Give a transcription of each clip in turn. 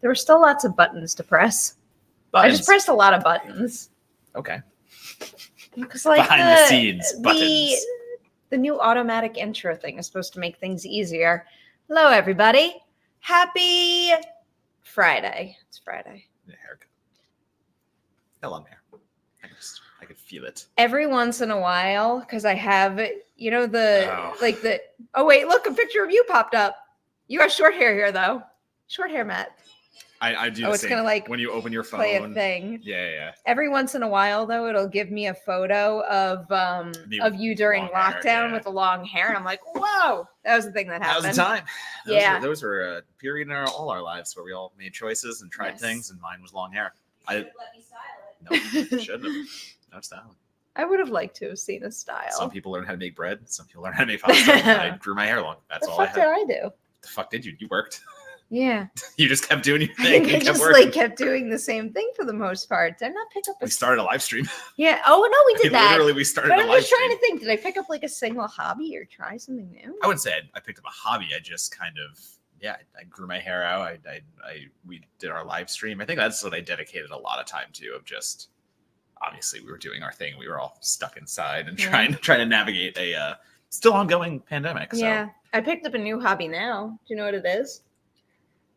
There were still lots of buttons to press. I just pressed a lot of buttons. Okay. Because like behind the scenes buttons. The new automatic intro thing is supposed to make things easier. Hello, everybody. Happy Friday. It's Friday. The haircut. I love hair. I could feel it. Every once in a while, because I have, oh wait, look, a picture of you popped up. You got short hair here, though. Short hair, Matt. I do the same. Gonna, like, when you open your phone. Play a thing. Yeah. Every once in a while, though, it'll give me a photo of you during lockdown with the long hair. And I'm like, whoa, that was the thing that happened. That was the time. Those were a period in all our lives where we all made choices and tried things, and mine was long hair. Let me style it. No, shouldn't have. No styling. I would have liked to have seen a style. Some people learn how to make bread. Some people learn how to make pasta. I grew my hair long. That's all I had. What the fuck did I do? The fuck did you? You worked. Yeah. You just kept doing your thing. I just kept doing the same thing for the most part. Did I not pick up We started a live stream. Yeah. Oh, no, we did that. Literally, we started a live stream. But I'm just trying to think. Did I pick up like a single hobby or try something new? I wouldn't say I picked up a hobby. I just kind of, I grew my hair out. We did our live stream. I think that's what I dedicated a lot of time to, of just, obviously we were doing our thing. We were all stuck inside and trying to navigate a still ongoing pandemic. So. Yeah. I picked up a new hobby now. Do you know what it is?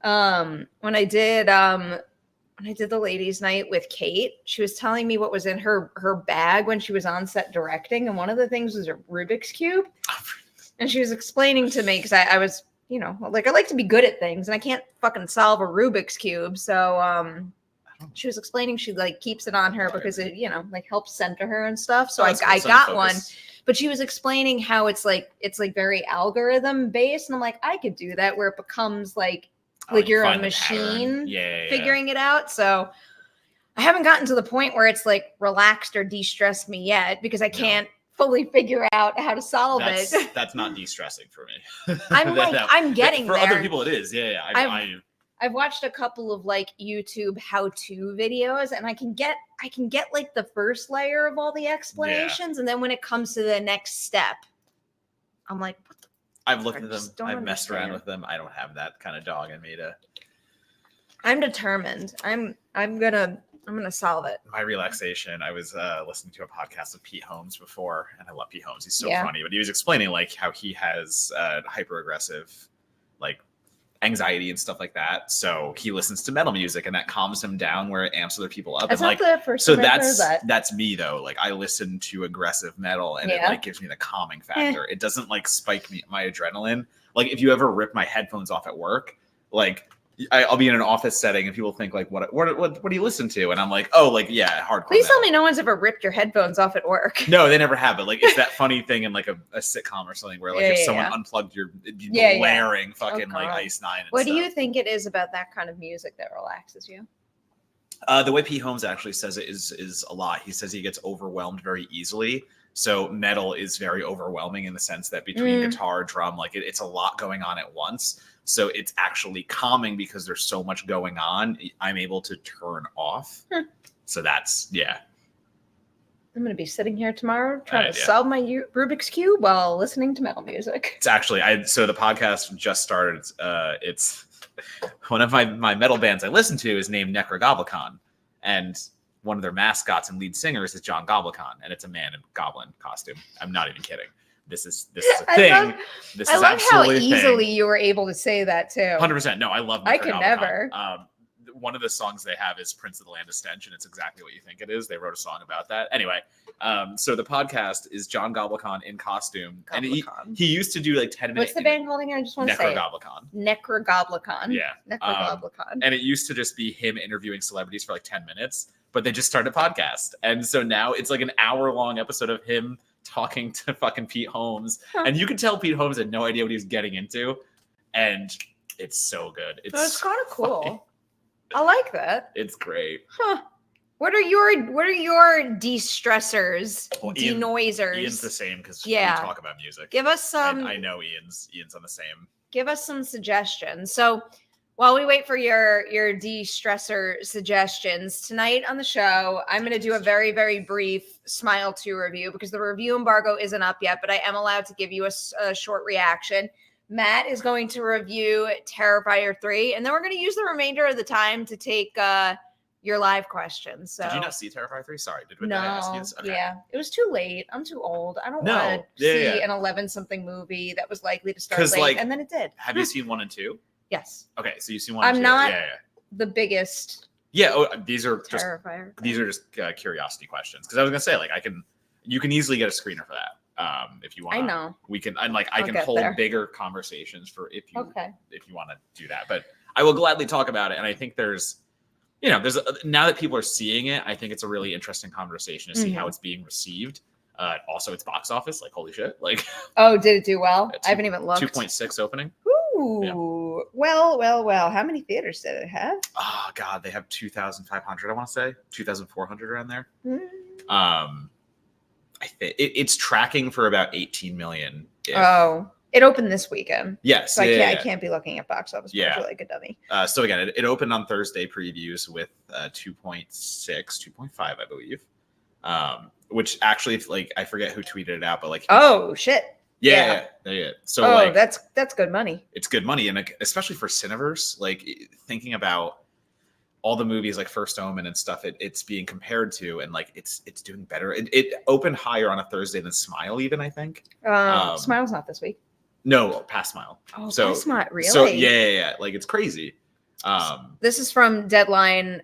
When I did the ladies' night with Kate, she was telling me what was in her bag when she was on set directing, and one of the things was a Rubik's Cube. And she was explaining to me, because I was, I like to be good at things, and I can't fucking solve a Rubik's Cube. So she was explaining she keeps it on her because it helps center her and stuff. So I got one. But she was explaining how it's very algorithm based, and I'm like, I could do that where it becomes you're a machine figuring it out. So I haven't gotten to the point where it's relaxed or de-stressed me yet, because I can't fully figure out how to solve it. That's not de-stressing for me. I'm getting for there. Other people it is. Yeah. I've watched a couple of YouTube how-to videos, and I can get the first layer of all the explanations. And then when it comes to the next step, I'm like, what the I've looked at them. I've messed around with them. I don't have that kind of dog in me to. I'm determined. I'm gonna solve it. My relaxation. I was listening to a podcast of Pete Holmes before, and I love Pete Holmes. He's so funny. But he was explaining how he has hyper aggressive anxiety and stuff like that. So he listens to metal music, and that calms him down where it amps other people up. That's and not the first time I've heard that. That's me though. I listen to aggressive metal, and it gives me the calming factor. It doesn't spike my adrenaline. If you ever rip my headphones off at work, I'll be in an office setting and people think what do you listen to? And I'm hardcore. Please tell me no one's ever ripped your headphones off at work. No, they never have. But it's that funny thing in a sitcom or something where if someone unplugged it'd be blaring fucking Ice Nine. And what do you think it is about that kind of music that relaxes you? The way Pete Holmes actually says it is a lot. He says he gets overwhelmed very easily. So metal is very overwhelming in the sense that between guitar, drum, it's a lot going on at once. So it's actually calming because there's so much going on. I'm able to turn off. So that's, I'm going to be sitting here tomorrow trying to solve my Rubik's Cube while listening to metal music. It's actually, so the podcast just started. It's one of my metal bands I listen to is named Necrogoblicon. And one of their mascots and lead singers is John Goblicon. And it's a man in goblin costume. I'm not even kidding. This is a thing. I love how easily you were able to say that too. 100%. No, I love. I could never. One of the songs they have is "Prince of the Land of Stench," and it's exactly what you think it is. They wrote a song about that. Anyway, so the podcast is John Goblicon in costume, and he used to do 10 minutes. What's the band called again? I just want to say Necrogoblicon. Necrogoblicon. Yeah, Necrogoblicon. And it used to just be him interviewing celebrities for 10 minutes, but they just started a podcast, and so now it's an hour-long episode of him talking to fucking Pete Holmes, and you could tell Pete Holmes had no idea what he was getting into, and it's so good. It's kind of cool. Funny. I like that. It's great. Huh. What are your de-stressors, denoisers? Ian's the same because we talk about music. Give us some. I know Ian's on the same. Give us some suggestions. So While we wait for your de-stressor suggestions, tonight on the show, I'm going to do a very, very brief Smile 2 review because the review embargo isn't up yet, but I am allowed to give you a short reaction. Matt is going to review Terrifier 3, and then we're going to use the remainder of the time to take your live questions. So. Did you not see Terrifier 3? Sorry. Did No, I ask you this? Okay. Yeah. It was too late. I'm too old. I don't No. want to Yeah, see yeah. an 11-something movie that was likely to start 'Cause, late, like, and then it did. Have you seen 1 and 2? Yes. Okay, so you've seen 1 and 2. I'm not Yeah. the biggest Yeah, these are just Terrifier. curiosity questions because I was gonna say like you can easily get a screener for that if you want. I know. We can I I'll can get hold there. bigger conversations for if you Okay. want to do that. But I will gladly talk about it, and I think there's now that people are seeing it, I think it's a really interesting conversation to see how it's being received. Also, it's box office, like holy shit, like Oh, did it do well? I haven't even looked. 2.6 opening. Ooh. Yeah. Well. How many theaters did it have? Oh god, they have 2,500. I want to say 2,400 around there. Mm. I think it's tracking for about 18 million. Oh, it opened this weekend. Yes. So yeah, I can't be looking at box office. Yeah. Like a dummy. So again, it opened on Thursday previews with 2.6, 2.5, I believe. Which actually, like, I forget who tweeted it out, but like, Oh shit. yeah. So like, that's good money. it's good money, and like, especially for Cineverse, like thinking about all the movies like First Omen and stuff, it's being compared to, and like it's doing better. It opened higher on a Thursday than Smile, even I think. Smile's not this week. No, past Smile. Oh, So that's not really. So yeah. Like it's crazy. This is from Deadline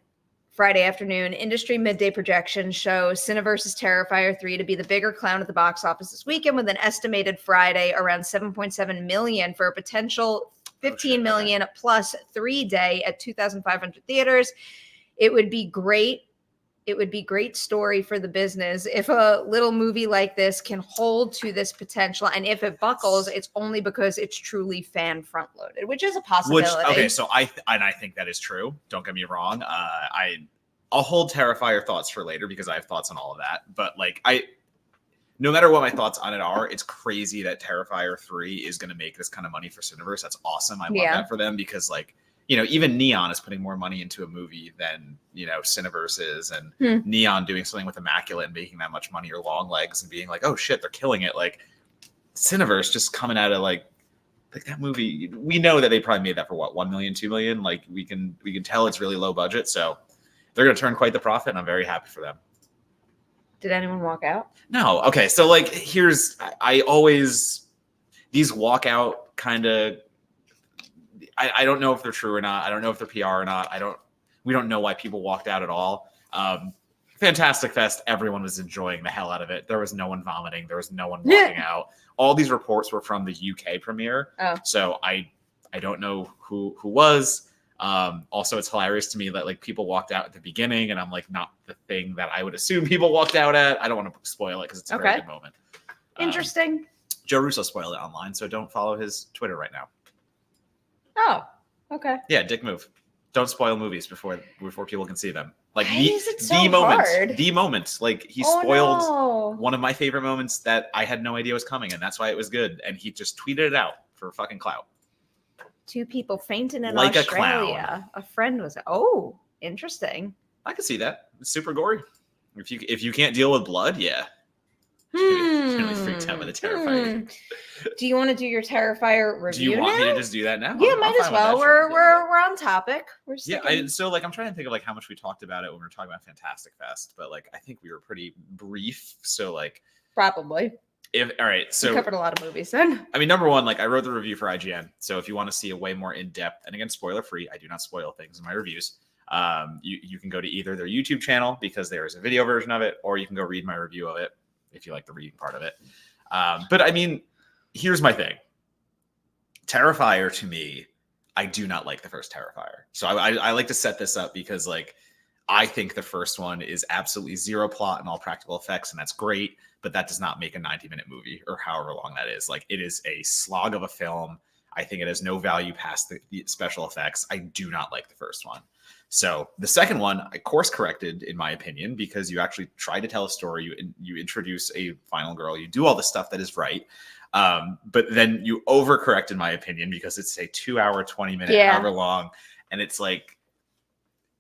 Friday afternoon. Industry midday projections show Cineverse's Terrifier 3 to be the bigger clown at the box office this weekend, with an estimated Friday around 7.7 million for a potential 15 million plus 3-day at 2,500 theaters. It would be great. It would be great story for the business if a little movie like this can hold to this potential, and if it buckles, it's only because it's truly fan front loaded, which is a possibility. So I think that is true. Don't get me wrong. I'll hold Terrifier thoughts for later because I have thoughts on all of that. But like no matter what my thoughts on it are, it's crazy that Terrifier 3 is going to make this kind of money for Cineverse. That's awesome. I love that for them because like, even Neon is putting more money into a movie than, Cineverse is, and Neon doing something with Immaculate and making that much money, or Long Legs and being like, oh shit, they're killing it. Like Cineverse just coming out of like that movie. We know that they probably made that for what, 1 million, 2 million. Like we can tell it's really low budget. So they're going to turn quite the profit, and I'm very happy for them. Did anyone walk out? No. Okay. So like, these walkout kind of, I don't know if they're true or not. I don't know if they're PR or not. We don't know why people walked out at all. Fantastic Fest. Everyone was enjoying the hell out of it. There was no one vomiting. There was no one walking out. All these reports were from the UK premiere. Oh. So I don't know who was. Also, it's hilarious to me that like people walked out at the beginning, and I'm like, not the thing that I would assume people walked out at. I don't want to spoil it because it's a very good moment. Interesting. Joe Russo spoiled it online, so don't follow his Twitter right now. Oh, okay. Yeah, dick move. Don't spoil movies before people can see them. Like the moment. Like he spoiled one of my favorite moments that I had no idea was coming, and that's why it was good. And he just tweeted it out for fucking clout. 2 people fainted in like Australia. A friend was interesting. I could see that. It's super gory. If you can't deal with blood, yeah. Really freaked out by the Terrifier. Do you want to do your Terrifier review? Do you want me to just do that now? Yeah, might as well. We're on topic. So like I'm trying to think of like how much we talked about it when we were talking about Fantastic Fest, but like I think we were pretty brief. So like probably. All right, so we covered a lot of movies then. I mean, number one, like I wrote the review for IGN. So if you want to see a way more in-depth, and again, spoiler free, I do not spoil things in my reviews. You can go to either their YouTube channel because there is a video version of it, or you can go read my review of it if you like the reading part of it. But I mean, here's my thing. Terrifier to me, I do not like the first Terrifier. So I like to set this up because like I think the first one is absolutely zero plot and all practical effects, and that's great, but that does not make a 90-minute movie or however long that is. Like it is a slog of a film. I think it has no value past the special effects. I do not like the first one. So the second one, I course corrected in my opinion, because you actually try to tell a story. You introduce a final girl. You do all the stuff that is right. But then you overcorrect, in my opinion, because it's a 2 hour, 20-minute, Yeah. however long. And it's like,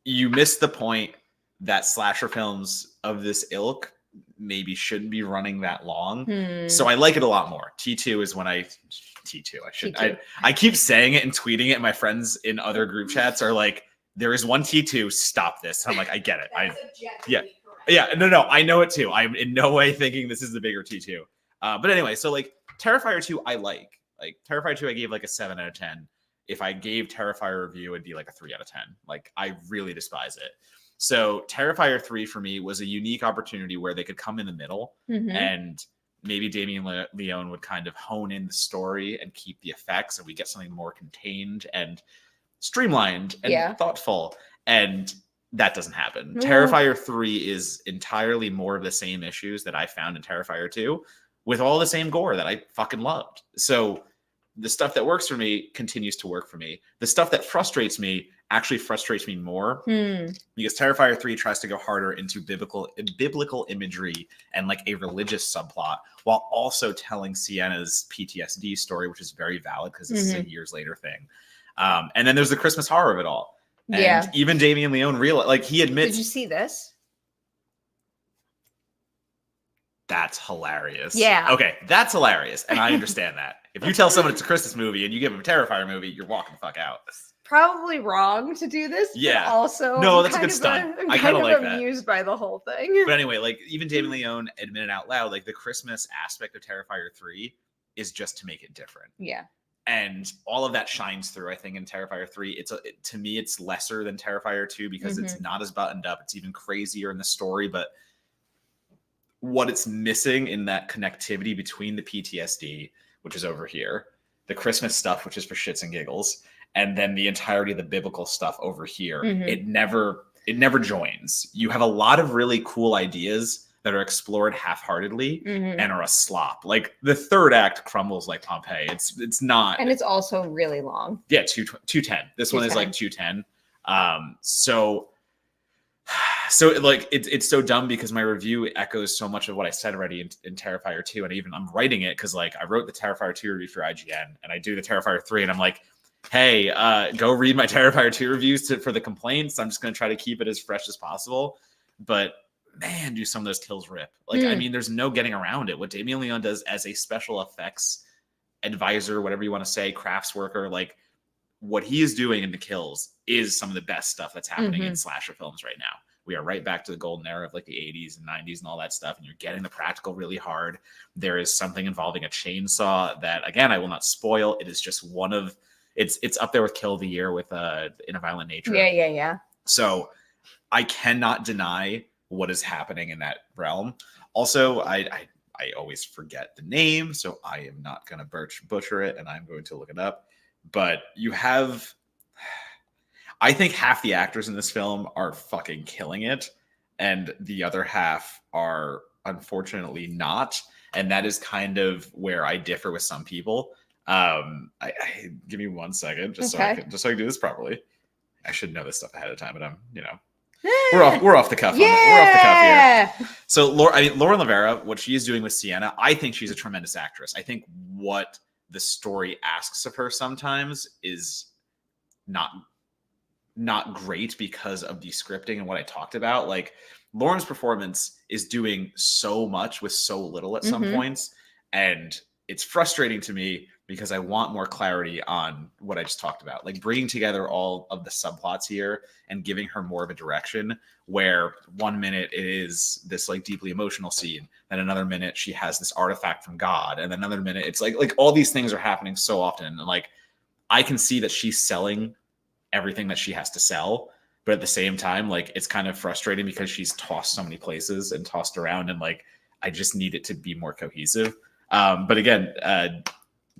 you missed the point that slasher films of this ilk maybe shouldn't be running that long. So I like it a lot more. T2 is when T2. I keep saying it and tweeting it. And my friends in other group chats are like, there is one T2, stop this. And I'm like, I get it. Yeah. No, I know it too. I'm in no way thinking this is the bigger T2. But anyway, so like Terrifier 2, I like Terrifier 2, I gave like a 7 out of 10. If I gave Terrifier a review, it'd be like a 3 out of 10. Like, I really despise it. So Terrifier 3 for me was a unique opportunity where they could come in the middle and maybe Damien Leone would kind of hone in the story and keep the effects, and we get something more contained and streamlined and thoughtful. And that doesn't happen. Terrifier 3 is entirely more of the same issues that I found in Terrifier 2 with all the same gore that I fucking loved. So the stuff that works for me continues to work for me. The stuff that frustrates me actually frustrates me more because Terrifier 3 tries to go harder into biblical imagery and like a religious subplot while also telling Sienna's PTSD story, which is very valid because this is a years later thing. And then there's the Christmas horror of it all. And even Damien Leone he admits. Did you see this? That's hilarious. Yeah. Okay, that's hilarious. And I understand that. If you tell someone it's a Christmas movie and you give them a Terrifier movie, you're walking the fuck out. Probably wrong to do this. Yeah. But also, no, that's a good stunt. I'm I kind of like that. amused by the whole thing. But anyway, like even Damien Leone admitted out loud, like the Christmas aspect of Terrifier 3 is just to make it different. Yeah. And all of that shines through, I think, in Terrifier 3. To me, it's lesser than Terrifier 2 because it's not as buttoned up. It's even crazier in the story, but what it's missing in that connectivity between the PTSD, which is over here, the Christmas stuff, which is for shits and giggles, and then the entirety of the biblical stuff over here, it never joins. You have a lot of really cool ideas that are explored half-heartedly and are a slop. Like the third act crumbles like Pompeii. It's not, and it's also really long. Yeah, 210. This one is like 210. So like it's so dumb because my review echoes so much of what I said already in Terrifier 2, and even I'm writing it because like I wrote the Terrifier 2 review for IGN, and I do the Terrifier 3, and I'm like, hey, go read my Terrifier 2 reviews for the complaints. I'm just going to try to keep it as fresh as possible. But man, do some of those kills rip. Like, I mean, there's no getting around it. What Damien Leone does as a special effects advisor, whatever you want to say, crafts worker, like what he is doing in the kills is some of the best stuff that's happening in slasher films right now. We are right back to the golden era of like the 80s and 90s and all that stuff. And you're getting the practical really hard. There is something involving a chainsaw that, again, I will not spoil. It is just one of, it's up there with Kill of the Year with In a Violent Nature. Yeah. So I cannot deny what is happening in that realm. Also, I always forget the name, so I am not going to butcher it, and I'm going to look it up. But you have, I think half the actors in this film are fucking killing it, and the other half are unfortunately not. And that is kind of where I differ with some people. Give me 1 second, just so I can do this properly. I should know this stuff ahead of time, but I'm, we're off the cuff. We're off the cuff here. So Lauren Lavera, what she is doing with Sienna, I think she's a tremendous actress. I think what the story asks of her sometimes is not great because of the scripting and what I talked about. Like Lauren's performance is doing so much with so little at some points, and it's frustrating to me because I want more clarity on what I just talked about, like bringing together all of the subplots here and giving her more of a direction, where 1 minute it is this like deeply emotional scene, then another minute she has this artifact from God, and another minute it's like all these things are happening so often. And like, I can see that she's selling everything that she has to sell, but at the same time, like it's kind of frustrating because she's tossed so many places and tossed around, and like, I just need it to be more cohesive. But again,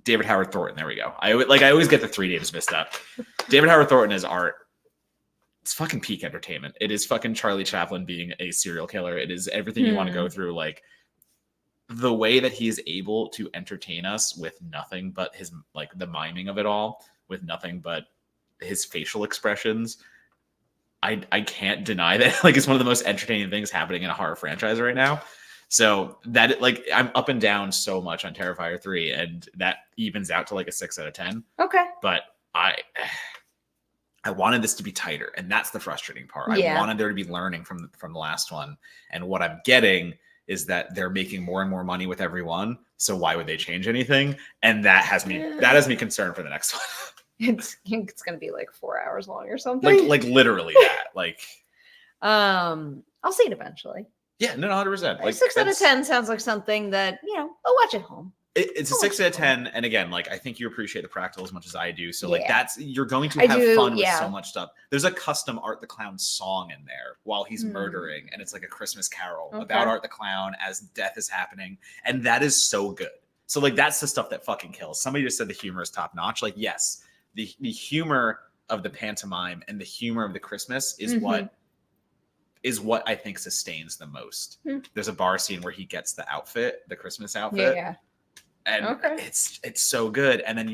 David Howard Thornton. There we go. I always get the 3 names mixed up. David Howard Thornton is art. It's fucking peak entertainment. It is fucking Charlie Chaplin being a serial killer. It is everything you want to go through. Like the way that he is able to entertain us with nothing but his, like the miming of it all, with nothing but his facial expressions. I can't deny that. Like it's one of the most entertaining things happening in a horror franchise right now. So that like I'm up and down so much on Terrifier 3, and that evens out to like a 6 out of 10. Okay. But I wanted this to be tighter, and that's the frustrating part. Yeah. I wanted there to be learning from the last one, and what I'm getting is that they're making more and more money with every one. So why would they change anything? And that has me concerned for the next one. It's gonna be like 4 hours long or something. like literally that. Like I'll see it eventually. yeah, no, 100%. Like 6 out of 10 sounds like something that, I'll watch at home. It's a 6 out of 10, and again, like I think you appreciate the practical as much as I do. So like you're going to have fun with so much stuff. There's a custom Art the Clown song in there while he's murdering, and it's like a Christmas carol about Art the Clown as death is happening, and that is so good. So like that's the stuff that fucking kills. Somebody just said the humor is top notch. Like yes, the humor of the pantomime and the humor of the Christmas is what I think sustains the most. There's a bar scene where he gets the outfit, the Christmas outfit. Yeah. And it's so good. And then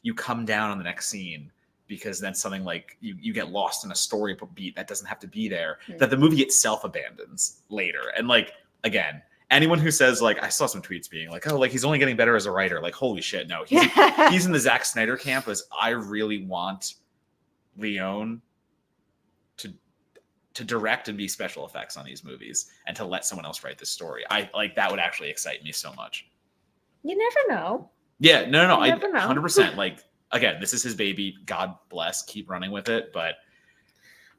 you come down on the next scene because then something like you get lost in a story beat that doesn't have to be there, that the movie itself abandons later. And like, again, anyone who says like, I saw some tweets being like, oh, like he's only getting better as a writer. Like, holy shit. No, he's in the Zack Snyder camp as I really want Leone to direct and be special effects on these movies and to let someone else write this story. I like that would actually excite me so much. You never know. Yeah, no. You never know. 100%. Like, again, this is his baby. God bless. Keep running with it. But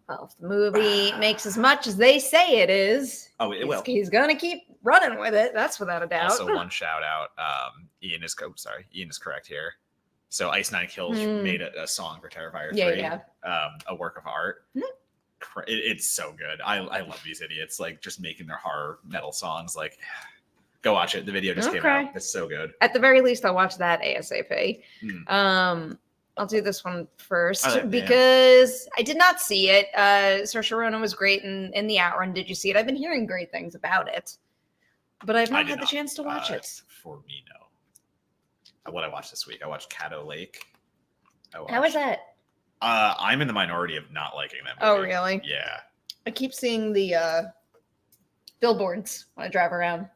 well, if the movie makes as much as they say it is, it will. He's gonna keep running with it. That's without a doubt. Also, one shout out. Ian is correct here. So Ice Nine Kills made a song for Terrifier 3. Yeah. A work of art. It's so good. I love these idiots. Like just making their horror metal songs. Like. Go watch it. The video just came out. It's so good. At the very least, I'll watch that ASAP. I'll do this one first because I did not see it. Saoirse Ronan was great in the Outrun. Did you see it? I've been hearing great things about it, but I've not had the chance to watch it. For me, no. What I watched this week, I watched Caddo Lake. How was that? I'm in the minority of not liking that movie. Oh, really? Yeah. I keep seeing the billboards when I drive around.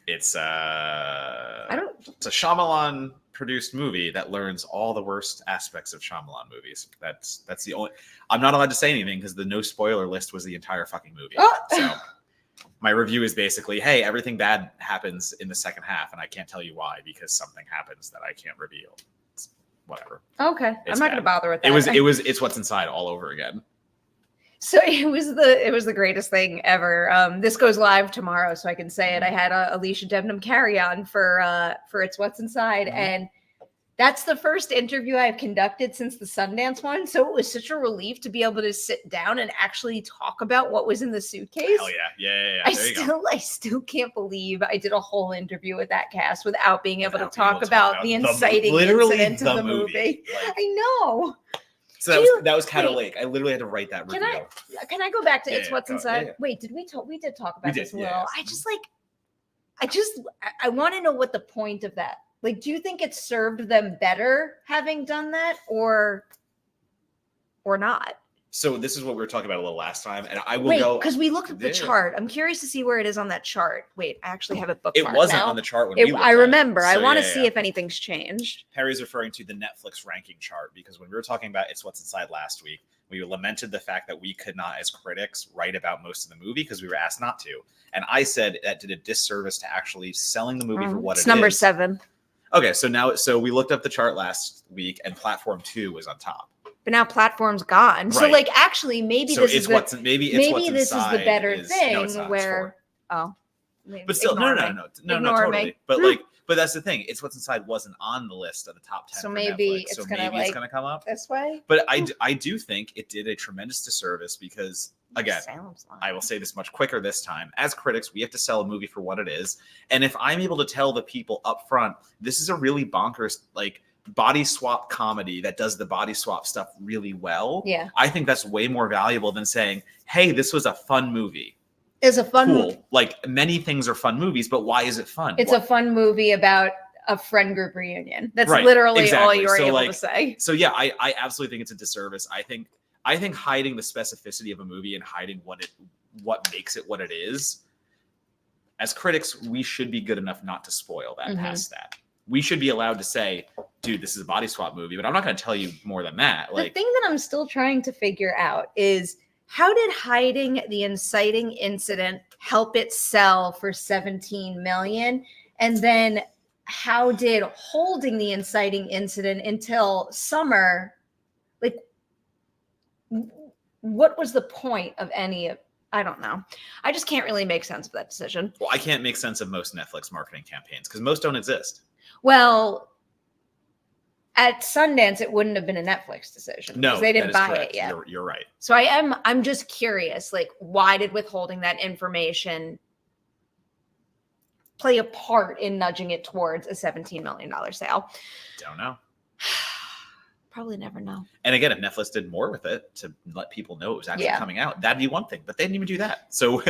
It's a Shyamalan produced movie that learns all the worst aspects of Shyamalan movies. That's the only. I'm not allowed to say anything because the no spoiler list was the entire fucking movie. So my review is basically, hey, everything bad happens in the second half, and I can't tell you why because something happens that I can't reveal. It's whatever. Okay, I'm not going to bother with that. It's What's Inside all over again. So it was the greatest thing ever. This goes live tomorrow, so I can say it. I had Alicia Debnam carry on for It's What's Inside, and that's the first interview I've conducted since the Sundance one. So it was such a relief to be able to sit down and actually talk about what was in the suitcase. Hell yeah. I still can't believe I did a whole interview with that cast without being able to talk about the inciting incident of the movie. Like, I know. So that was Caddo Lake. I literally had to write that review. Can I go back to It's What's Inside? Yeah. Wait, did we talk? We did talk about this a little. I want to know what the point of that. Like, do you think it served them better having done that, or not? So this is what we were talking about a little last time, and I will go because we looked at the chart. I'm curious to see where it is on that chart. Wait, I actually have it bookmarked. It wasn't on the chart when I remember. I want to see if anything's changed. Perry's referring to the Netflix ranking chart because when we were talking about It's What's Inside last week, we lamented the fact that we could not, as critics, write about most of the movie because we were asked not to, and I said that did a disservice to actually selling the movie for what it is. It's number 7. Okay, so we looked up the chart last week, and Platform 2 was on top. But now Platform's gone. Right. So like actually maybe this is the better thing where but still no totally. Me. But that's the thing. It's What's Inside wasn't on the list of the top 10. So maybe Netflix, it's gonna come up this way. But I do think it did a tremendous disservice because again, I will say this much quicker this time. As critics, we have to sell a movie for what it is. And if I'm able to tell the people up front, this is a really bonkers body swap comedy that does the body swap stuff really well. Yeah. I think that's way more valuable than saying, hey, this was a fun movie. It's a fun movie. Like many things are fun movies, but why is it fun? It's a fun movie about a friend group reunion. That's literally all you're able to say. So yeah, I absolutely think it's a disservice. I think hiding the specificity of a movie and hiding what makes it what it is as critics, we should be good enough not to spoil that Mhm. past that. We should be allowed to say, dude, this is a body swap movie, but I'm not going to tell you more than that. Like, the thing that I'm still trying to figure out is how did hiding the inciting incident help it sell for 17 million? And then how did holding the inciting incident until summer, like, what was the point of any of, I don't know. I just can't really make sense of that decision. well, I can't make sense of most Netflix marketing campaigns because most don't exist. Well, at Sundance, it wouldn't have been a Netflix decision. No, because they didn't that is buy correct. it yet. You're right. So I'm just curious, like, why did withholding that information play a part in nudging it towards a $17 million sale? Don't know. Probably never know. And again, if Netflix did more with it to let people know it was actually Yeah. coming out, that'd be one thing. But they didn't even do that. So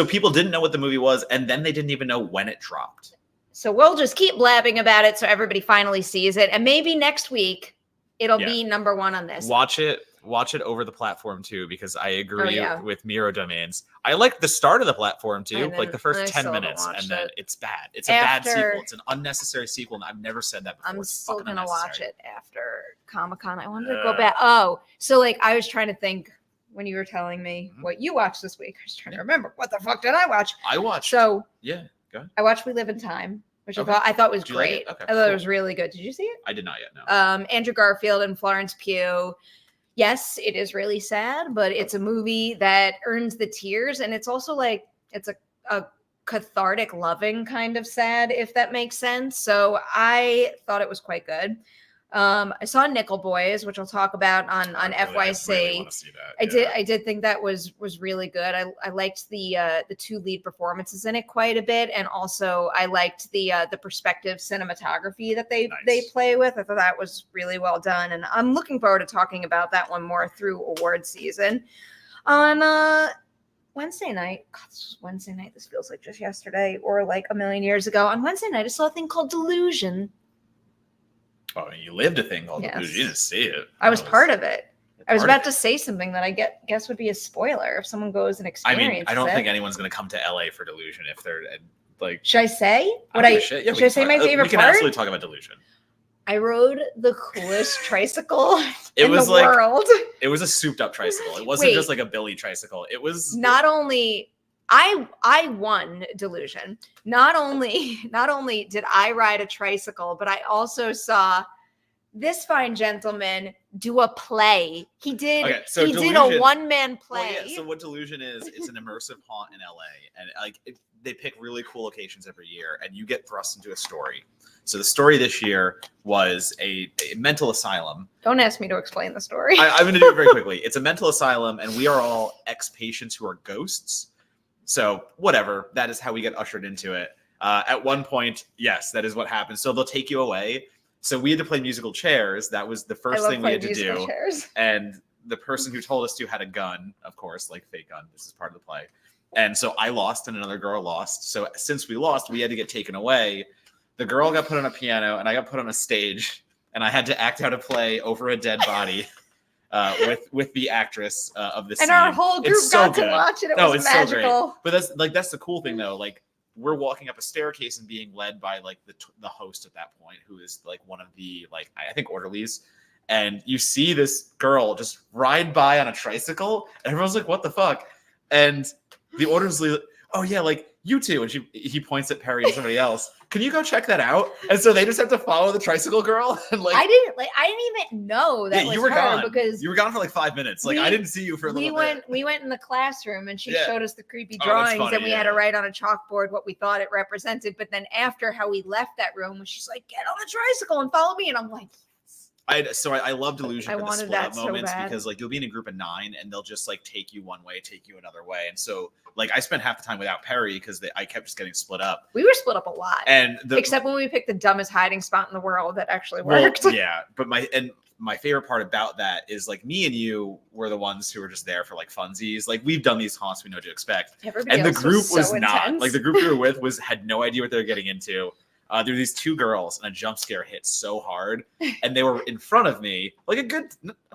people didn't know what the movie was, and then they didn't even know when it dropped. So we'll just keep blabbing about it so everybody finally sees it. And maybe next week it'll Yeah. be number one on this. Watch it over the platform too, because I agree yeah. with Miro Domains. I like the start of the platform too, And like then the first I 10 still haven't minutes, and watched then it. it's bad. It's a bad After- sequel. It's an unnecessary sequel, and I've never said that before. I'm It's still fucking gonna watch unnecessary. it after Comic-Con. I wanted to go back. Oh, so like I was trying to think when you were telling me Mhm. what you watched this week. I was trying to remember what the fuck did I watch. I watched. So Yeah, go ahead. I watched We Live in Time, which Okay. I thought was Did you like great. it? Okay, I thought it cool. was really good. Did you see it? I did not yet. No. Andrew Garfield and Florence Pugh. Yes, it is really sad, but it's a movie that earns the tears, and it's also like it's a cathartic, loving kind of sad, if that makes sense. So I thought it was quite good. I saw Nickel Boys, which I'll talk about on FYC. I really want to see that. I did think that was really good. I liked the two lead performances in it quite a bit, and also I liked the perspective cinematography that they Nice. play with. I thought that was really well done, and I'm looking forward to talking about that one more through award season. On Wednesday night, God, this was Wednesday night. This feels like just yesterday or like a million years ago. On Wednesday night, I saw a thing called Delusion. Oh, you lived a thing called Yes. Delusion. You didn't see it. I was part of it. I was part of about to say something that I guess would be a spoiler if someone goes and I experiences mean, I don't it. think anyone's going to come to LA for Delusion if they're like. Should I say don't give a shit. Yeah, we should I can say talk- my favorite We can part? absolutely talk about Delusion. I rode the coolest tricycle It in was the like world. it was a souped up tricycle. It wasn't Wait. just like a Billy tricycle. It was Not only I won Delusion. Not only did I ride a tricycle, but I also saw this fine gentleman do a play. He did Okay, so he did a Delusion- one-man Well, play. yeah, so what Delusion is, it's an immersive haunt in LA, and they pick really cool locations every year, and you get thrust into a story. So the story this year was a mental asylum. Don't ask me to explain the story. I'm going to do it very quickly. It's a mental asylum, and we are all ex-patients who are ghosts. So whatever, that is how we get ushered into it. At one point, yes, that is what happens. So they'll take you away. So we had to play musical chairs. That was the I first love thing we playing had to musical do. chairs. And the person who told us to had a gun, of course, like fake gun. This is part of the play. And so I lost and another girl lost. So since we lost, we had to get taken away. The girl got put on a piano and I got put on a stage, and I had to act out a play over a dead body with the actress of the scene. And our whole group It's so got to good. watch it. It No, was it's so great. magical. But that's the cool thing though. Like we're walking up a staircase and being led by like the host at that point, who is like one of the like I think orderlies. And you see this girl just ride by on a tricycle, and everyone's like, "What the fuck?" And the orderly, "Oh yeah, like you two." And he points at Perri and somebody else. Can you go check that out? And so they just have to follow the tricycle girl. And like I didn't even know that yeah, was you were her gone because you were gone for like 5 minutes. Like I didn't see you for a little bit. we went in the classroom and she Yeah. showed us the creepy Oh, that's drawings funny, and we had to yeah. write on a chalkboard what we thought it represented. But then after how we left that room, she's like, "Get on a tricycle and follow me," and I'm like, I love Delusion I for the wanted split that up so moments bad. because like you'll be in a group of 9 and they'll just like take you one way, take you another way. And so like I spent half the time without Perri because I kept just getting split up. we were split up a lot. And Except when we picked the dumbest hiding spot in the world that actually well, worked. yeah, but my favorite part about that is like me and you were the ones who were just there for like funsies. Like we've done these haunts, we know what to expect. Everybody And the else group was so not intense. like the group we were with had no idea what they were getting into. There were these 2 girls, and a jump scare hit so hard, and they were in front of me, like a good,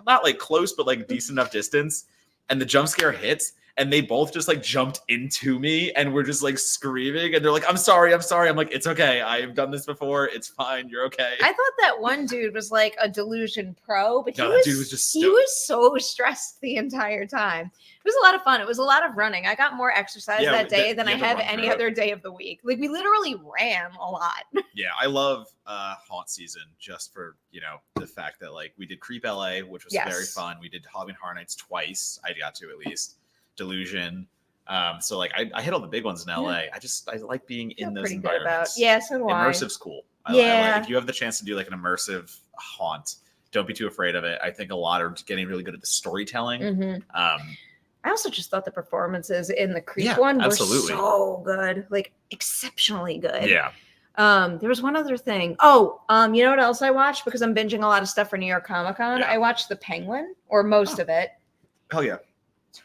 not like close, but like decent enough distance. And the jump scare hits, and they both just like jumped into me and were just like screaming, and they're like, I'm sorry. I'm like, it's okay, I've done this before, it's fine, you're okay. I thought that one dude was like a delusion pro, but No, that dude was just he stoked. was so stressed the entire time. It was a lot of fun. It was a lot of running. I got more exercise Yeah, that day than you I had to have run any through it. other day of the week. Like we literally ran a lot. Yeah, I love haunt season just for, the fact that like we did Creep LA, which was very Yes. fun. We did Halloween Horror Nights twice. I got to at least. Delusion. So like I hit all the big ones in LA. I like being in those Pretty good about. environments. Yeah, so do I. Immersive's cool. Yeah. If you have the chance to do like an immersive haunt, don't be too afraid of it. I think a lot are getting really good at the storytelling. Mhm. I also just thought the performances in the Creep Yeah, one were absolutely. so good, like exceptionally good. Yeah. There was one other thing. Oh, you know what else I watched? Because I'm binging a lot of stuff for New York Comic Con. Yeah. I watched The Penguin, or most of it. Hell yeah. It's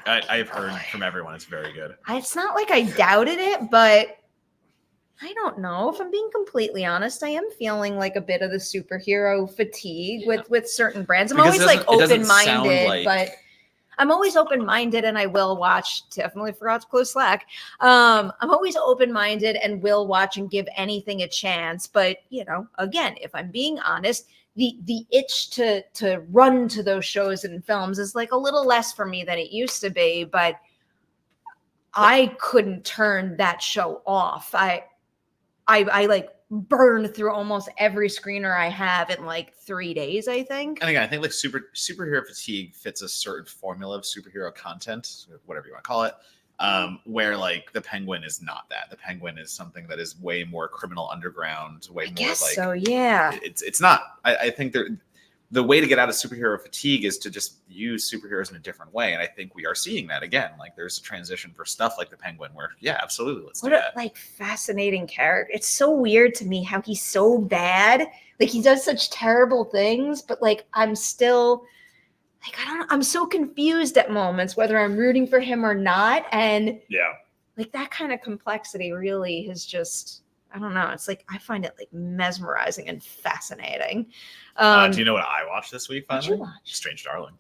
really I've heard good. from everyone it's very good. It's not like I doubted it, but I don't know. If I'm being completely honest, I am feeling like a bit of the superhero fatigue with certain brands. I'm Because always like it doesn't sound open-minded, like- but I'm always open-minded and I will watch. Definitely forgot to close Slack. I'm always open-minded and will watch and give anything a chance. But again, if I'm being honest, the itch to run to those shows and films is like a little less for me than it used to be. But I couldn't turn that show off. I like burned through almost every screener I have in like 3 days, I think. And again, I think like superhero fatigue fits a certain formula of superhero content, whatever you want to call it, where like the Penguin is not that. The Penguin is something that is way more criminal underground, way I more guess like so, yeah. it's not. I think the way to get out of superhero fatigue is to just use superheroes in a different way, and I think we are seeing that again. Like there's a transition for stuff like the Penguin, where absolutely, let's What do a that. like fascinating character. It's so weird to me how he's so bad. Like he does such terrible things, but like I'm still like I'm so confused at moments whether I'm rooting for him or not. And Yeah. like that kind of complexity really has just, I don't know. It's like I find it like mesmerizing and fascinating. Do you know what I watched this week? What'd Finally, you watch? Strange Darling.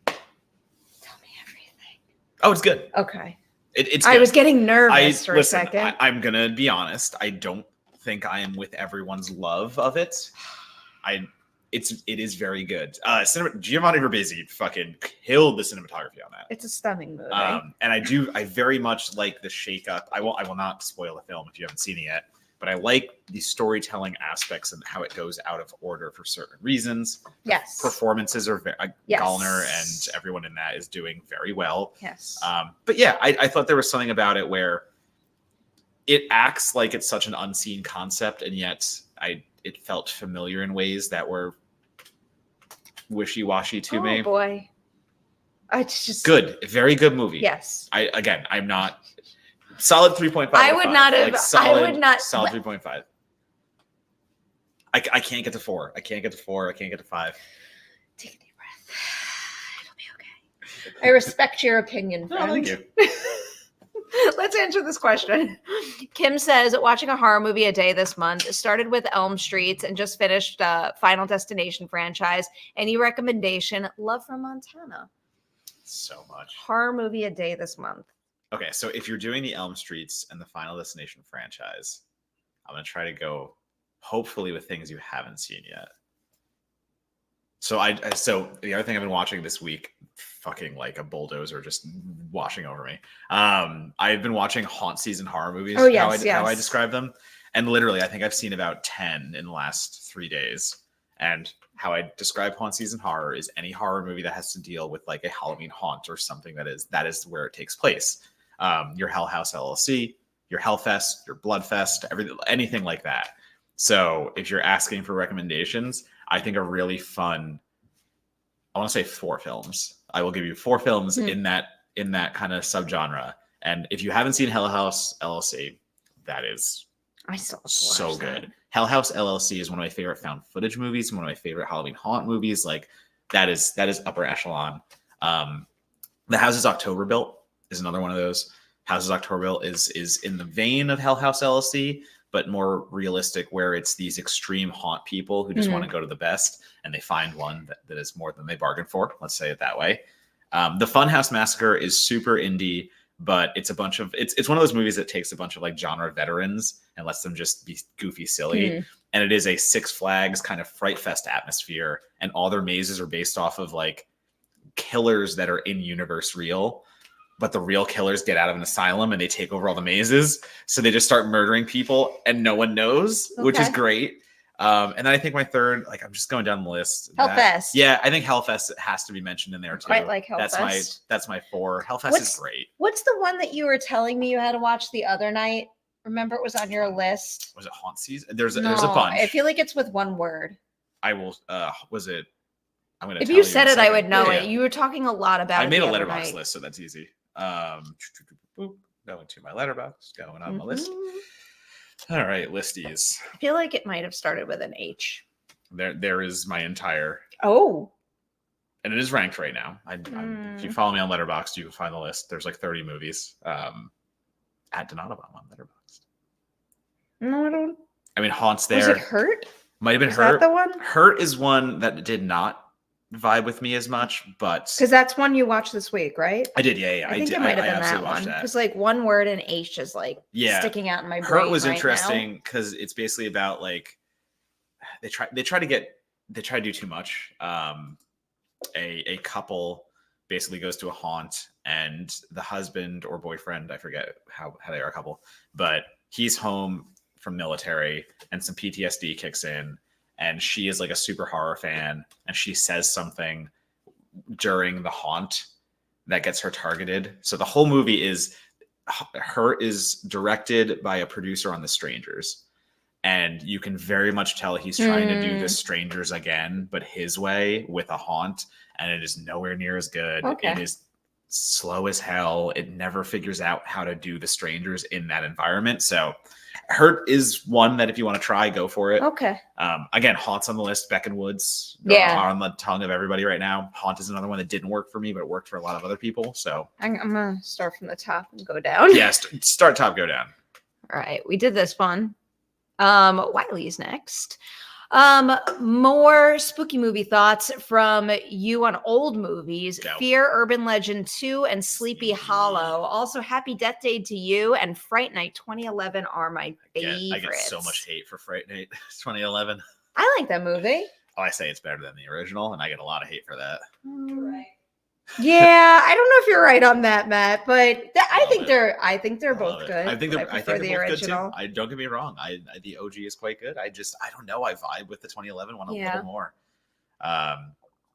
Tell me everything. Oh, it's good. Okay. It's. I good. was getting nervous for a second. I'm gonna be honest. I don't think I am with everyone's love of it. It is very good. Giovanni Ribisi fucking killed the cinematography on that. It's a stunning movie. And I very much like the shakeup. I will not spoil the film if you haven't seen it yet, but I like the storytelling aspects and how it goes out of order for certain reasons. Yes. Performances are very Yes. Gallner and everyone in that is doing very well. Yes. But yeah, I thought there was something about it where it acts like it's such an unseen concept, and yet it felt familiar in ways that were wishy-washy to me. Oh boy. It's just Good, very good movie. Yes. I'm not solid 3.5. I would not have- I would not- solid 3.5. I can't get to 4. I can't get to 4. I can't get to 5. Take a deep breath. It'll be okay. I respect your opinion, Oh, friend. thank you. Let's answer this question. Kim says, watching a horror movie a day this month. Started with Elm Street and just finished Final Destination franchise. Any recommendation? Love from Montana. So much. Horror movie a day this month. Okay, so if you're doing the Elm Streets and the Final Destination franchise, I'm gonna try to go hopefully with things you haven't seen yet. So so the other thing I've been watching this week, fucking like a bulldozer just washing over me. I've been watching haunt season horror movies. Oh, yes, how I yes. describe them, and literally I think I've seen about 10 in the last 3 days. And how I describe haunt season horror is any horror movie that has to deal with like a Halloween haunt or something that is where it takes place. Your Hell House LLC, your Hellfest, your Bloodfest, anything like that. So if you're asking for recommendations, I think a really fun, I want to say 4 films. I will give you 4 films in that kind of subgenre. And if you haven't seen Hell House LLC, that is I still have to so watch that. good. Hell House LLC is one of my favorite found footage movies, one of my favorite Halloween haunt movies. Like that is upper echelon. The Houses October Built is another one of those. Houses October Built is in the vein of Hell House LLC, but more realistic, where it's these extreme haunt people who just want to go to the best, and they find one that is more than they bargained for. Let's say it that way. The Funhouse Massacre is super indie, but it's a bunch of it's one of those movies that takes a bunch of like genre veterans and lets them just be goofy, silly. And it is a Six Flags kind of Fright Fest atmosphere, and all their mazes are based off of like killers that are in universe real, but the real killers get out of an asylum and they take over all the mazes, so they just start murdering people and no one knows, which is great. And then I think my third, like I'm just going down the list. Hellfest. Yeah, I think Hellfest has to be mentioned in there too. Quite like Hellfest. That's my 4. Hellfest is great. What's the one that you were telling me you had to watch the other night? Remember, it was on your list. Was it Haunt Season? There's a bunch. I feel like it's with one word. I will. Was it? I'm gonna. If you said it, I would know it. Yeah. You were talking a lot about it. I made a letterbox list, so that's easy. Going to my letterbox. Going on my list. All right, listies. I feel like it might have started with an H. There is my entire. Oh. And it is ranked right now. If you follow me on Letterboxd, you can find the list. There's like 30 movies. At Donato on Letterboxd. No, I don't. I mean, Haunt's there. Was it Hurt? Might have been Is Hurt. that the one? Hurt is one that did not vibe with me as much, but because that's one you watched this week, right? I did. Yeah. I think it might have been that one because like one word and H is like sticking out in my brain. Hurt was interesting because it's basically about like they try to do too much. A couple basically goes to a haunt, and the husband or boyfriend, I forget how they are a couple, but he's home from military and some PTSD kicks in, and she is like a super horror fan, and she says something during the haunt that gets her targeted. So the whole movie is directed by a producer on The Strangers, and you can very much tell he's trying to do The Strangers again, but his way with a haunt, and it is nowhere near as good. It is slow as hell. It never figures out how to do The Strangers in that environment. So Hurt is one that if you want to try, go for it. Okay. Again, Haunt's on the list. Beck and Woods are on the tongue of everybody right now. Haunt is another one that didn't work for me, but it worked for a lot of other people. So I'm going to start from the top and go down. Yeah, start top, go down. All right. We did this one. Wiley's next. More spooky movie thoughts from you on old movies. Go. Fear, Urban Legend 2, and Sleepy Hollow. Also, Happy Death Day to You and Fright Night 2011 are my favorites. I get so much hate for Fright Night 2011. I like that movie. Oh, I say it's better than the original, and I get a lot of hate for that. Right. Yeah, I don't know if you're right on that, Matt, but I think they're both good. I think they're the both original. good too. Don't get me wrong. The OG is quite good. I don't know. I vibe with the 2011 one a little more.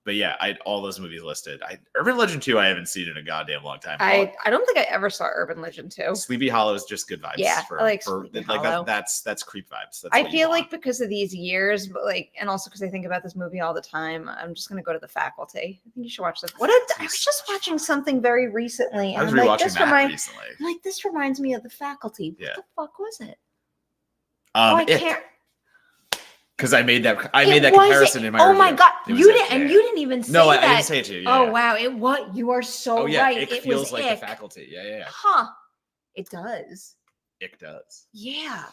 But yeah, all those movies listed. Urban Legend 2, I haven't seen in a goddamn long time. I don't think I ever saw Urban Legend 2. Sleepy Hollow is just good vibes. Yeah, I like Sleepy Hollow. That's creep vibes. That's I feel like because of these years, but like, and also because I think about this movie all the time, I'm just gonna go to The Faculty. I think you should watch this. I was just watching something very recently. I was rewatching that recently. Like, this reminds me of The Faculty. What the fuck was it? I can't. Because I made that comparison in my review. Oh my god, you didn't even say that. No, I didn't say it to you. Yeah, oh wow, you are so right. It feels like The Faculty. Yeah. Huh. It does. It does. Yeah.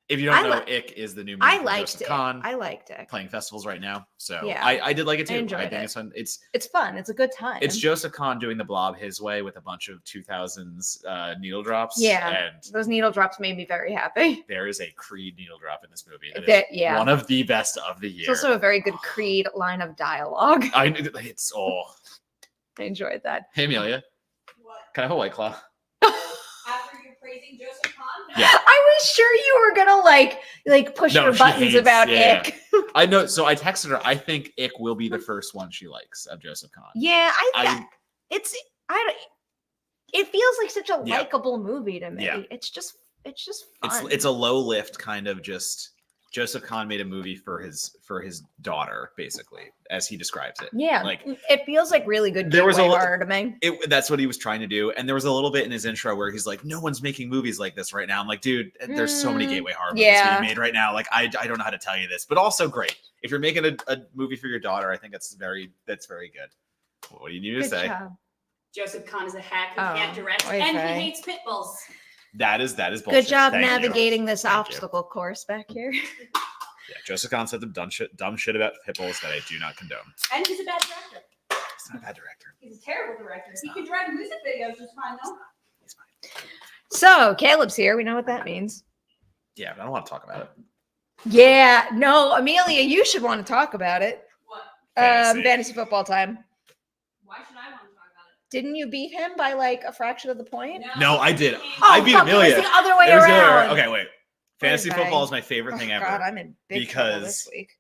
If you don't know, Ick is the new movie from Joseph Kahn. I liked it. Playing festivals right now. So yeah. I did like it too. I enjoyed think it. it's fun. It's fun. It's a good time. It's Joseph Kahn doing the Blob his way with a bunch of 2000s needle drops. Yeah. And those needle drops made me very happy. There is a Creed needle drop in this movie. Yeah. One of the best of the year. It's also a very good Creed line of dialogue. I enjoyed that. Hey Amelia. What? Can I have a White Claw? After you're praising Joseph Kahn? Yeah. I was sure you were gonna like push your buttons about Ick. I know. So I texted her. I think Ick will be the first one she likes of Joseph Kahn. Yeah, it feels like such a likable movie to me. Yeah. It's just fun. It's a low lift kind of just. Joseph Kahn made a movie for his daughter, basically, as he describes it. Yeah, like it feels like really good. There was a horror to me. That's what he was trying to do, and there was a little bit in his intro where he's like, "No one's making movies like this right now." I'm like, "Dude, there's so many gateway horror movies being made right now. Like, I don't know how to tell you this, but also great. If you're making a movie for your daughter, I think that's very good. What do you need to say? Joseph Kahn is a hack who can't direct, and he hates pit bulls. That is bullshit. Good job Thank you. navigating this Thank you. obstacle course back here. Yeah, Joseph Kahn said some dumb shit about Hippos that I do not condone. And he's a bad director. He's not a bad director. He's a terrible director. He can direct music videos just fine, though. He's fine. So Caleb's here. We know what that means. Yeah, but I don't want to talk about it. Yeah, no, Amelia, you should want to talk about it. What? Fantasy football time. Why should I want to talk about it? Didn't you beat him by like a fraction of the point? No, I did. Oh, I beat fuck, it was Amelia. the other way It was the other around. way. Okay, wait. Fantasy Okay. football is my favorite thing ever. God, I'm in big trouble because this week.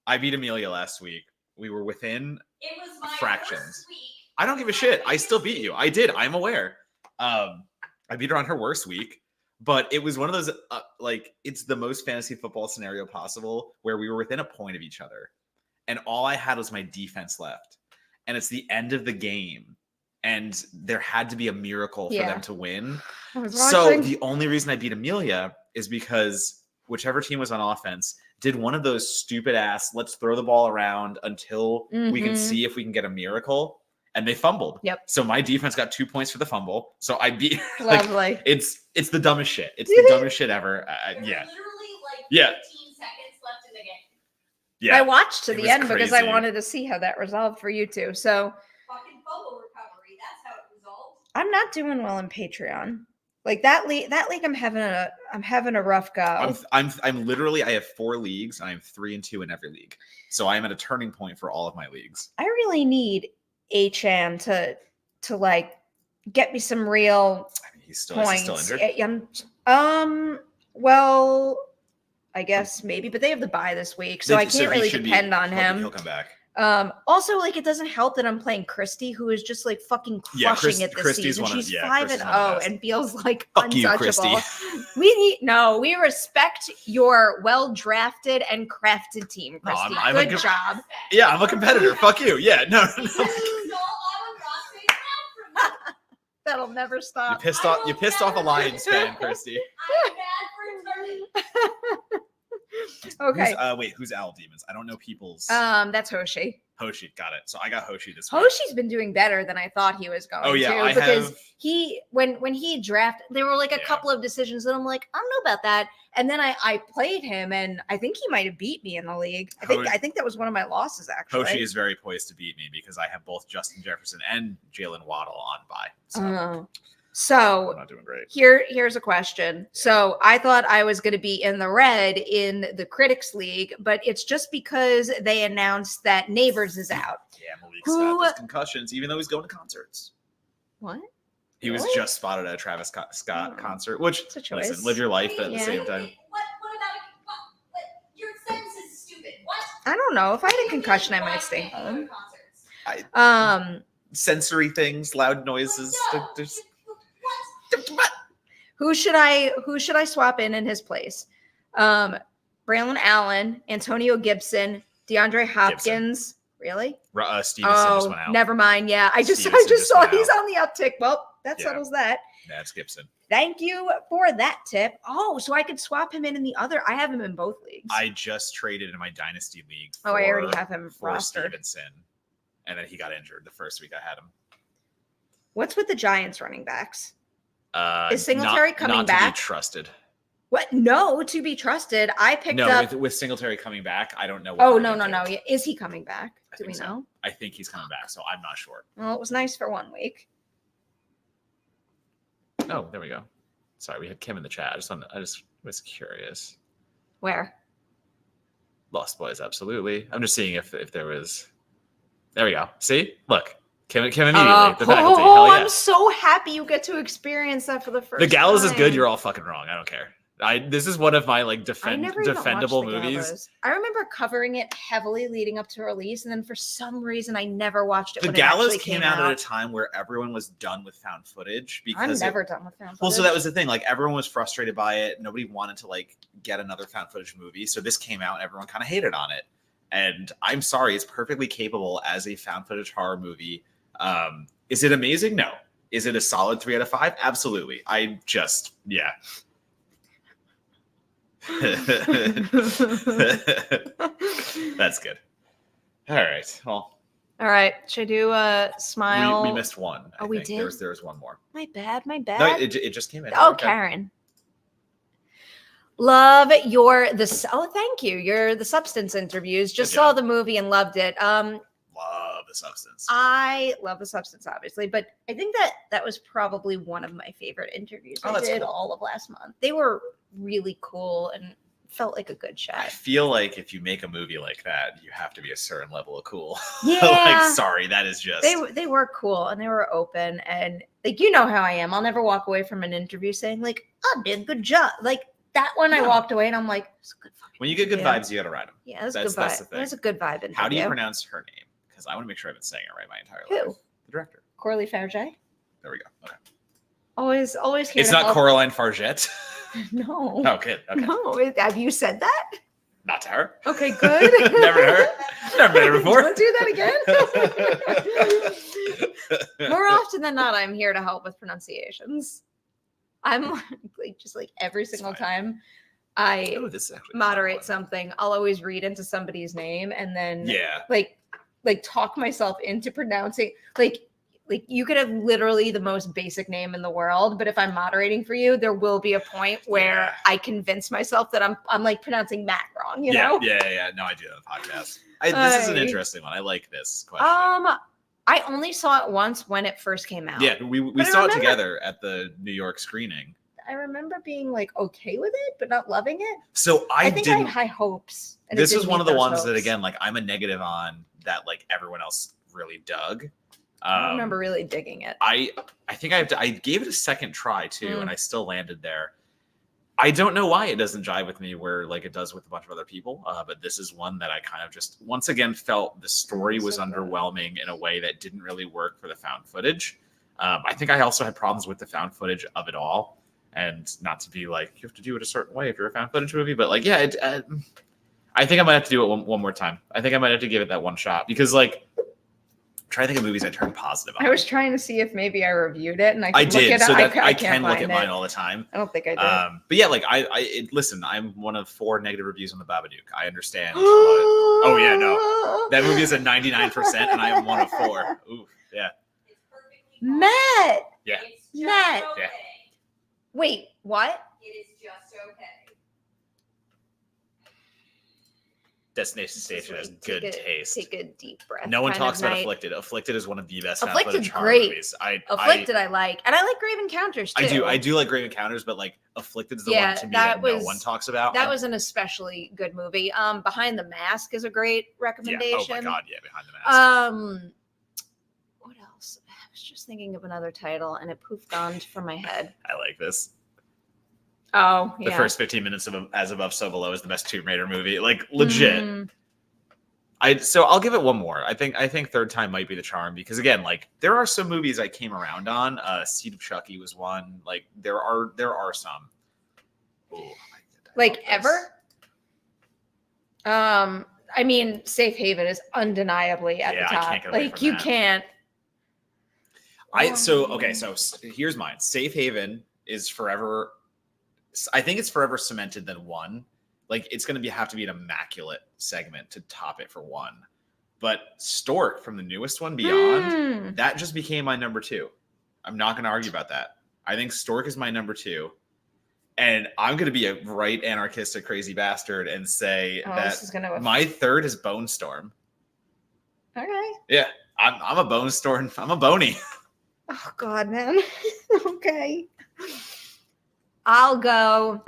I beat Amelia last week. We were within. It was my Fractions. worst week. I don't give a shit. I still beat you. I did. I'm aware. I beat her on her worst week, but it was one of those like it's the most fantasy football scenario possible where we were within a point of each other, and all I had was my defense left, and it's the end of the game, and there had to be a miracle for them to win. I was So watching. the only reason I beat Amelia is because whichever team was on offense did one of those stupid ass, let's throw the ball around until we can Mhm. see if we can get a miracle. And they fumbled. Yep. So my defense got 2 points for the fumble. So I beat. Like, Lovely. it's the dumbest shit. It's the dumbest shit ever. There were Yeah. literally like Yeah. 15 seconds left in the game. Yeah. I watched to It the was end because I crazy. wanted to see how that resolved for you two. So Fucking fumble recovery. That's how it resolved. I'm not doing well in Patreon. Like that league, I'm having a rough go. I'm literally, I have 4 leagues and I'm 3-2 in every league. So I am at a turning point for all of my leagues. I really need HM to like get me some real I mean, is he still points. injured? Well, I guess maybe, but they have the bye this week, so I So can't he really should be- depend on him. He'll come back. Also, like, it doesn't help that I'm playing Christy, who is just like fucking Yeah, crushing it this Christy's season. one of- She's yeah, 5-0 Christy's one of the best. and feels like Fuck you, untouchable. Christy. We respect your well drafted and crafted team, No, Christy. I'm a Good good- job. Yeah, I'm a competitor. Fuck you. Yeah, no. You stole Autumn Ross's back from me. That'll never You stop. pissed off a Lions fan, Christy. I'm bad for turning. Okay. Who's Owl Demons? I don't know people's. That's Hoshi. Hoshi, got it. So I got Hoshi this week. Hoshi's been doing better than I thought he was going Oh yeah, to. I Because have. he when he drafted, there were like a Yeah. couple of decisions that I'm like, I don't know about that. And then I played him, and I think he might have beat me in the league. I think that was one of my losses actually. Hoshi is very poised to beat me because I have both Justin Jefferson and Jalen Waddle on bye. So I'm So not doing great. here's a question. So I thought I was going to be in the red in the Critics League, but it's just because they announced that Neighbors is out. Yeah, Malik's Who- got those concussions, even though he's going to concerts. What? He was Really? just spotted at a Travis Scott Oh. concert, which It's a choice. listen, live your life, but at the Yeah. same time, What about what? Your sentence is stupid. What? I don't know. If I had a concussion, I might Why stay can't you go home. to concerts? sensory things, loud noises. No, There's- what? Who should I swap in his place? Braylon Allen, Antonio Gibson, DeAndre Hopkins. Really? Stevenson just Oh, went out. never mind. Yeah, I just Stevenson just saw went he's out. on the uptick. Well, that Yeah. settles that. That's Gibson. Thank you for that tip. Oh, so I could swap him in the other. I have him in both leagues. I just traded in my dynasty league. Oh, I already have him for rostered. Stevenson, and then he got injured the first week I had him. What's with the Giants running backs? Uh, Is Singletary not, coming not back? To be trusted. What? No, to be trusted. I picked No, up. with Singletary coming back, I don't know. What Oh they're no, gonna no, do. no. Is he coming back? I Do we think so. know? I think he's coming back, so I'm not sure. Well, it was nice for 1 week. Oh, there we go. Sorry, we had Kim in the chat. I just was curious. Where? Lost Boys, absolutely. I'm just seeing if there was. There we go. See, look, Kim immediately. The faculty. Hell yeah. I'm so happy you get to experience that for the first The Gallows is good. time. You're all fucking wrong. I don't care. This is one of my like I never even watched defendable The movies. Gallows. I remember covering it heavily leading up to release, and then for some reason I never watched it. The when Gallows it actually came out at a time where everyone was done with found footage I'm because never done with found well, so footage. that was the thing. Like everyone was frustrated by it. Nobody wanted to like get another found footage movie. So this came out, and everyone kind of hated on it. And I'm sorry, it's perfectly capable as a found footage horror movie. Is it amazing? No. Is it a solid 3 out of 5? Absolutely. I just yeah. That's good. All right. Well, All right. Should I do a smile? We missed one. I Oh, we think. did? There was one more. My bad. My No, bad. it just came in. Oh, Okay. Karen. Love thank you. You're the Substance interviews. Just Good saw job. the movie and loved it. Love The Substance. I love The Substance, obviously, but I think that was probably one of my favorite interviews I that's did cool. all of last month. They were really cool and felt like a good I chat. feel like if you make a movie like that, you have to be a certain level of cool. Yeah. Like, sorry, that is just. They were cool and they were open, and like, you know how I am. I'll never walk away from an interview saying like, "I did a good job." Like that one, I No. walked away and I'm like, "It's a good fucking When you get good interview." vibes, you gotta ride them. Yeah, that's a That's good vibe. the thing. That's a good vibe interview. How do you pronounce her name? Because I want to make sure I've been saying it right my entire life. Who? The director. Corley Farge? There we go. Okay. Always here. It's to not help. Coraline Fargette. No. Oh, good. Okay. No. Have you said that? Not to her. Okay, good. Never heard. Never met her before. Don't do that again. More often than not, I'm here to help with pronunciations. I'm like just like every single fine. time I Oh, this is actually moderate fun. something, I'll always read into somebody's name and then Yeah. like talk myself into pronouncing like you could have literally the most basic name in the world, but if I'm moderating for you, there will be a point where Yeah. I convince myself that I'm like pronouncing Matt wrong, you know? Yeah. No, I do that on the podcast. This is an I- interesting one. I like this question. I only saw it once when it first came out. Yeah, we But I saw it remember- together at the New York screening. I remember being like okay with it, but not loving it. So I think I didn't. had high hopes. and it This didn't was one meet of the those ones that hopes. again, like I'm a negative on that. Like everyone else really dug. I don't remember really digging it. I think I gave it a second try too, Mm. and I still landed there. I don't know why it doesn't jive with me where like it does with a bunch of other people, but this is one that I kind of just once again felt the story was So good. underwhelming in a way that didn't really work for the found footage. I think I also had problems with the found footage of it all, and not to be like you have to do it a certain way if you're a found footage movie, but like yeah, I think I might have to do it one more time. I think I might have to give it that one shot because like. Try to think of movies I turned positive on. I was trying to see if maybe I reviewed it, and I I could look did, it so up. that I can't can look find at mine it. all the time. I don't think I did. But yeah, like listen, I'm one of 4 negative reviews on the Babadook. I understand. Oh yeah, no, that movie is a 99%, and I am one of 4. Ooh, yeah, It's perfectly fine. Matt. yeah. It's just Matt. okay. Yeah. Wait, what? It is just okay. Destination Station has good taste. Take a deep breath. No one kind of talks about night. Afflicted. Afflicted is one of the best found Afflicted's footage horror great. movies. Afflicted, I like, and I like Grave Encounters too. I do like Grave Encounters, but like Afflicted's the Yeah, one to me that that no was- one talks about. That was an especially good movie. Behind the Mask is a great yeah. recommendation. Oh my god, yeah, Behind the Mask. What else? I was just thinking of another title, and it poofed on from my head. I like this. Oh, The yeah. first 15 minutes of As Above, So Below is the best Tomb Raider movie. Like legit. Mm, So I'll give it one more. I think third time might be the charm because again, like there are some movies I came around on. Seed of Chucky was one. Like there are some. Ooh, like ever. I mean, Safe Haven is undeniably at Yeah, the I top. can't get away Like from you that. can't. So here's mine. Safe Haven is forever. I think it's forever cemented than 1. Like it's going to have to be an immaculate segment to top it for 1. But Stork from the newest one, Beyond, that just became my number 2. I'm not going to argue about that. I think Stork is my number 2. And I'm going to be a right anarchistic crazy bastard and say This is gonna. my third is Bone Storm. Okay. Yeah, I'm a Bone Storm. I'm a Boney. Oh God, man. Okay. I'll go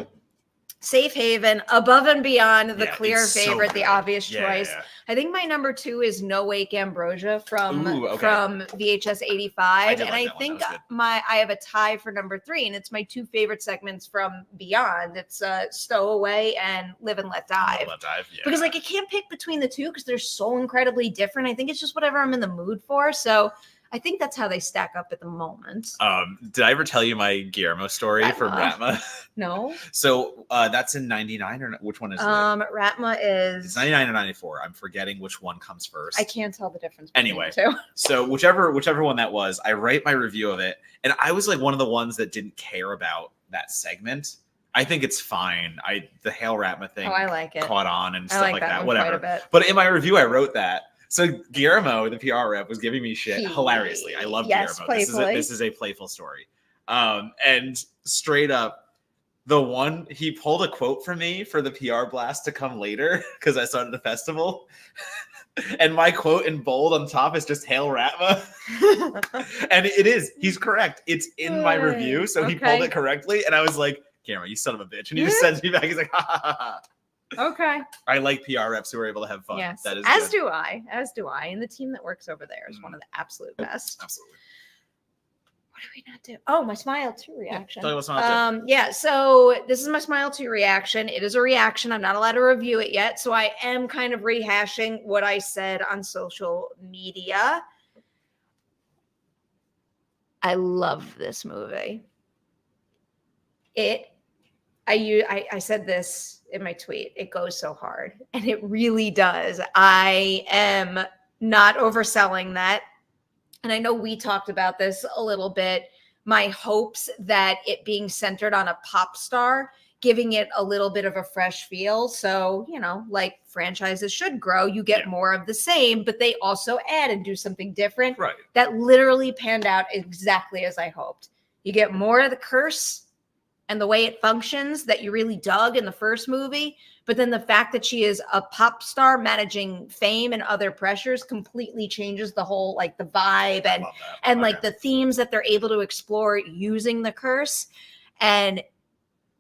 Safe Haven, Above and Beyond, the Yeah, clear it's so favorite, the good. obvious Yeah, choice. yeah. I think my number 2 is No Wake Ambrosia from Ooh, okay. from VHS I 85, did and like I that one. think That was good. I have a tie for number 3, and it's my 2 favorite segments from Beyond. It's Stowaway and Live and Let Dive. Yeah. Because like I can't pick between the two because they're so incredibly different. I think it's just whatever I'm in the mood for. So I think that's how they stack up at the moment. Did I ever tell you my Guillermo story from Ratma. Ratma? No. So that's in 99 or which one is it? Ratma It's is 99 or 94. I'm forgetting which one comes first. I can't tell the difference. Anyway. between the two. So whichever one that was, I write my review of it, and I was like one of the ones that didn't care about that segment. I think it's fine. The Hail Ratma thing Oh, I like it. caught on and I stuff like like that that. one quite Whatever. a bit. But in my review, I wrote that. So Guillermo, the PR rep, was giving me shit hilariously. I love Yes, Guillermo. playfully. This is a playful story. And straight up, the one he pulled a quote from me for the PR blast to come later because I started the festival. And my quote in bold on top is just "Hail Ratma," and it is. He's correct. It's in my review, so he pulled it correctly, and I was like, "Cameron, you son of a bitch!" And he just sends me back. He's like, "Ha ha ha ha." Okay. I like PR reps who are able to have fun. Yes. That is As good. do I. As do I. And the team that works over there is one of the absolute best. Absolutely. What do we not do? Oh, my Smile 2 reaction. Talk about Smile 2. Yeah, so this is my Smile 2 reaction. It is a reaction. I'm not allowed to review it yet, so I am kind of rehashing what I said on social media. I love this movie. I said this in my tweet. It goes so hard, and it really does. I am not overselling that. And I know we talked about this a little bit. My hopes that it being centered on a pop star, giving it a little bit of a fresh feel. So, you know, like franchises should grow, you get more of the same, but they also add and do something different. Right. That literally panned out exactly as I hoped. You get more of the curse and the way it functions that you really dug in the first movie. But then the fact that she is a pop star managing fame and other pressures completely changes the whole, like the vibe and like the themes that they're able to explore using the curse. And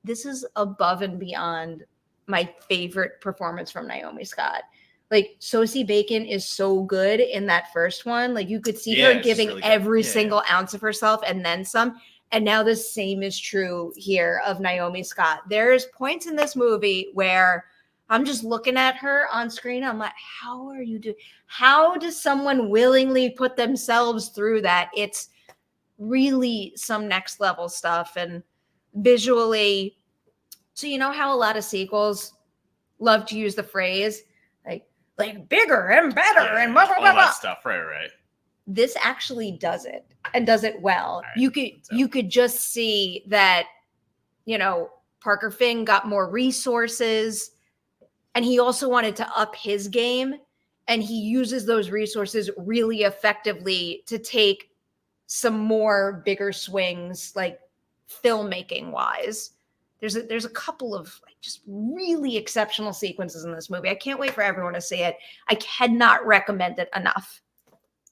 this is above and beyond my favorite performance from Naomi Scott. Like Sosie Bacon is so good in that first one. Like you could see her giving really every single ounce of herself and then some. And now the same is true here of Naomi Scott. There's points in this movie where I'm just looking at her on screen. I'm like, how are you doing? How does someone willingly put themselves through that? It's really some next level stuff. And visually, so you know how a lot of sequels love to use the phrase like bigger and better and blah, blah, blah, all blah. that stuff. Right. This actually does it and does it well. Right. You could just see that, you know, Parker Finn got more resources and he also wanted to up his game, and he uses those resources really effectively to take some more bigger swings, like filmmaking wise. There's a couple of like just really exceptional sequences in this movie. I can't wait for everyone to see it. I cannot recommend it enough.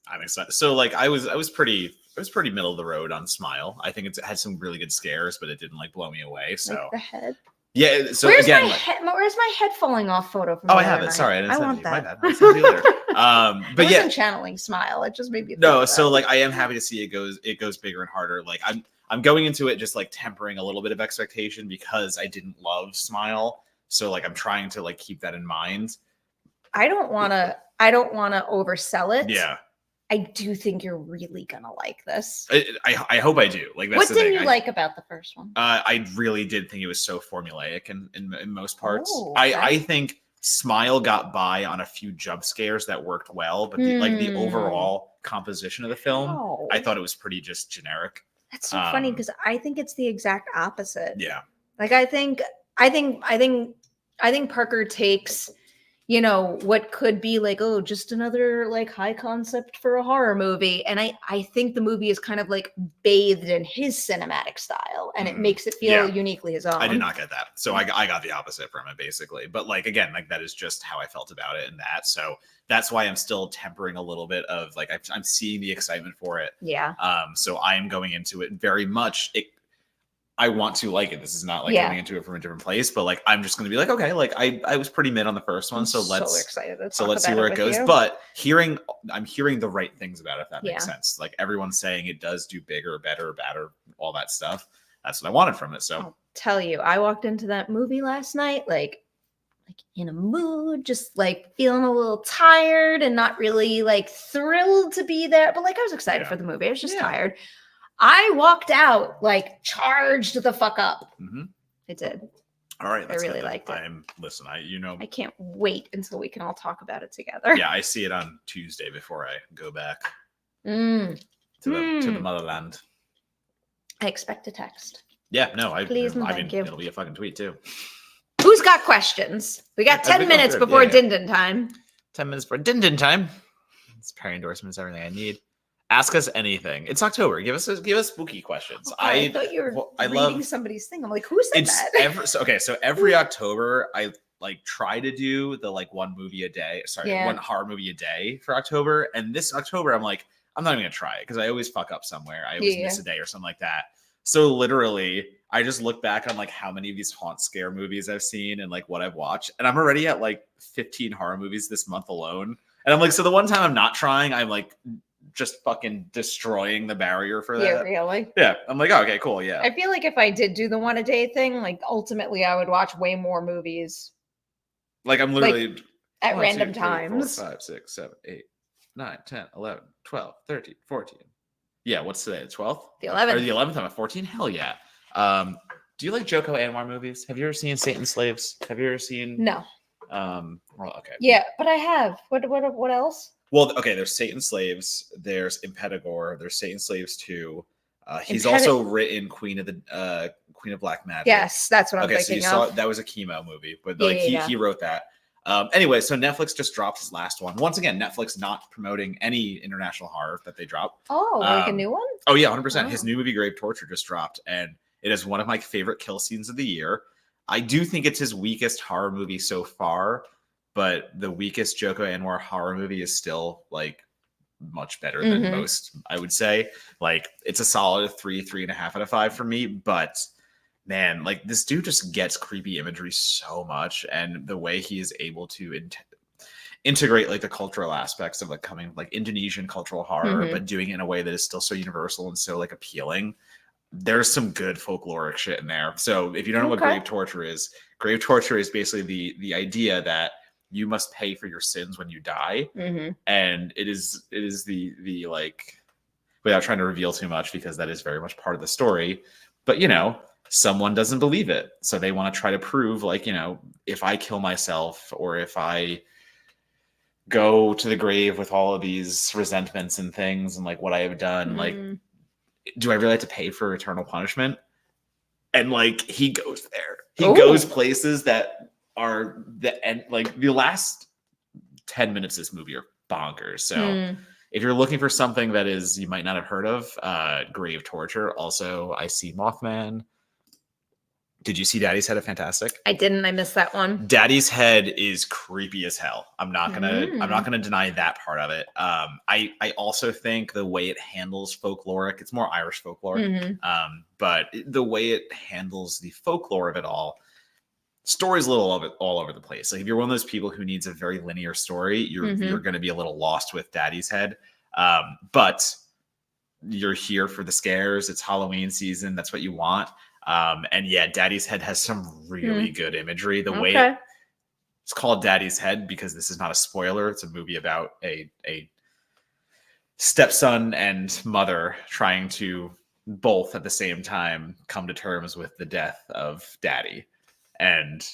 I'm excited. So like I was pretty middle of the road on Smile. I think it had some really good scares, but it didn't like blow me away. So like the head. Yeah. So where's again, where's my head falling off photo from? I have it. Sorry, I didn't send want it. that. My bad. I'll send it later. But I yeah, wasn't channeling Smile. It just made me. No. So like I am happy to see it goes bigger and harder. Like I'm going into it just like tempering a little bit of expectation because I didn't love Smile. So like I'm trying to like keep that in mind. I don't want to oversell it. Yeah. I do think you're really gonna like this. I hope I do. Like, that's what the didn't thing. you like about the first one? I really did think it was so formulaic in most parts. Oh, okay. I think Smile got by on a few jump scares that worked well, but the overall composition of the film, I thought it was pretty just generic. That's so funny because I think it's the exact opposite. Yeah. Like I think Parker takes, you know, what could be like, oh, just another like high concept for a horror movie. And I think the movie is kind of like bathed in his cinematic style and it makes it feel uniquely his own. I did not get that. So I got the opposite from it basically. But like, again, like that is just how I felt about it and that. So that's why I'm still tempering a little bit of like, I'm seeing the excitement for it. Yeah. So I am going into it very much. I want to like it. This is not like coming into it from a different place, but like I'm just going to be like, okay, like I was pretty mid on the first one, so let's see where it goes. But I'm hearing the right things about it, if that makes sense. Like everyone's saying it does do bigger, better, all that stuff. That's what I wanted from it. So I'll tell you, I walked into that movie last night like in a mood, just like feeling a little tired and not really like thrilled to be there, but like I was excited for the movie. I was just tired. I walked out like charged the fuck up. Mm-hmm. I did. All right. I really liked it. I can't wait until we can all talk about it together. Yeah, I see it on Tuesday before I go back to the motherland. I expect a text. Yeah, no, Please and thank you. It'll be a fucking tweet too. Who's got questions? We got 10 minutes before Din Din time. 10 minutes for Din Din time. It's Perri endorsements, everything I need. Ask us anything. It's October. Give us spooky questions. I thought you were I reading love somebody's thing. I'm like, who said that? so every October I like try to do the like one movie a day. Sorry, Yeah. one horror movie a day for October. And this October I'm like, I'm not even gonna try it because I always fuck up somewhere. I always miss a day or something like that. So literally, I just look back on like how many of these haunt scare movies I've seen and like what I've watched, and I'm already at like 15 horror movies this month alone. And I'm like, so the one time I'm not trying, I'm like just fucking destroying the barrier for that. Yeah, really. Yeah, I'm like, oh, okay, cool, yeah. I feel like if I did do the one a day thing, like ultimately I would watch way more movies. Like I'm literally At 1, random 2, 3, times. 4, 5, 6, 7, 8, 9, 10, 11, 12, 13, 14. Yeah, what's today? The 12th? The Or 11th. the 11th? I'm at 14? Hell yeah. Do you like Joko Anwar movies? Have you ever seen Satan's Slaves? Have you ever seen No. Well, okay. Yeah, but I have. What else? Well, okay, there's Satan's Slaves, there's Impetigore, there's Satan's Slaves 2. He's also written Queen of Black Magic. Yes, that's what I'm Okay, so you thinking saw of. that was a chemo movie, but Yeah, like yeah. he wrote that. Anyway, so Netflix just dropped his last one. Once again, Netflix not promoting any international horror that they drop. Oh, like a new one? Oh yeah, 100%. Oh. His new movie Grave Torture just dropped, and it is one of my favorite kill scenes of the year. I do think it's his weakest horror movie so far, but the weakest Joko Anwar horror movie is still like much better than most, I would say. Like it's a solid 3.5 out of 5 for me, but man, like this dude just gets creepy imagery so much, and the way he is able to integrate like the cultural aspects of like coming like Indonesian cultural horror, but doing it in a way that is still so universal and so like appealing. There's some good folkloric shit in there. So if you don't know what grave torture is basically the idea that you must pay for your sins when you die, and it is the like, without trying to reveal too much because that is very much part of the story, but you know, someone doesn't believe it, so they want to try to prove like, you know, if I kill myself or if I go to the grave with all of these resentments and things and like what I have done, like do I really have to pay for eternal punishment? And like he goes there, goes places that are the end. Like the last 10 minutes of this movie are bonkers. So if you're looking for something that is you might not have heard of, Grave Torture. Also, I See Mothman. Did you see Daddy's Head? Fantastic. I didn't. I missed that one. Daddy's Head is creepy as hell. I'm not gonna deny that part of it. I also think the way it handles folkloric, it's more Irish folklore. But the way it handles the folklore of it all, story's a little of it all over the place. Like if you're one of those people who needs a very linear story, you're gonna be a little lost with Daddy's Head. But you're here for the scares. It's Halloween season. That's what you want. And yeah, Daddy's Head has some really good imagery. The way it's called Daddy's Head because this is not a spoiler. It's a movie about a stepson and mother trying to both at the same time come to terms with the death of Daddy. And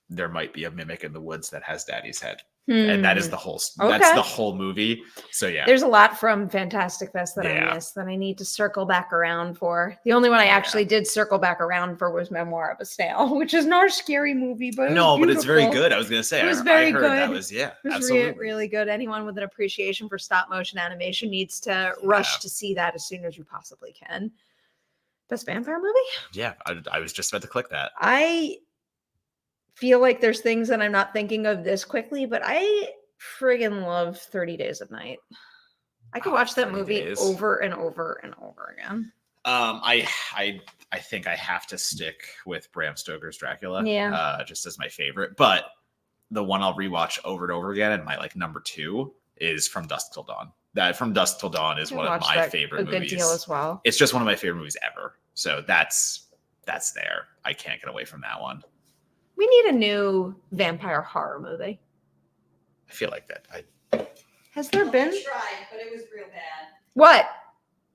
there might be a mimic in the woods that has Daddy's head. And that is the whole that's the whole movie. So yeah, there's a lot from Fantastic Fest that I missed that I need to circle back around for. The only one I actually did circle back around for was Memoir of a Snail, which is not a scary movie, but but it's very good. I was gonna say it was very good. That was it was absolutely really good. Anyone with an appreciation for stop motion animation needs to rush to see that as soon as you possibly can. Best vampire movie? Yeah, I was just about to click that. I feel like there's things that I'm not thinking of this quickly, but I friggin' love 30 Days of Night. I could watch that movie over and over and over again. I think I have to stick with Bram Stoker's Dracula. Just as my favorite. But the one I'll rewatch over and over again, and my like number 2 is From Dusk Till Dawn. That From Dusk Till Dawn is one of my favorite movies. A good deal as well. It's just one of my favorite movies ever. So that's there. I can't get away from that one. We need a new vampire horror movie. I feel like that. Has there been? I tried, but it was real bad. What?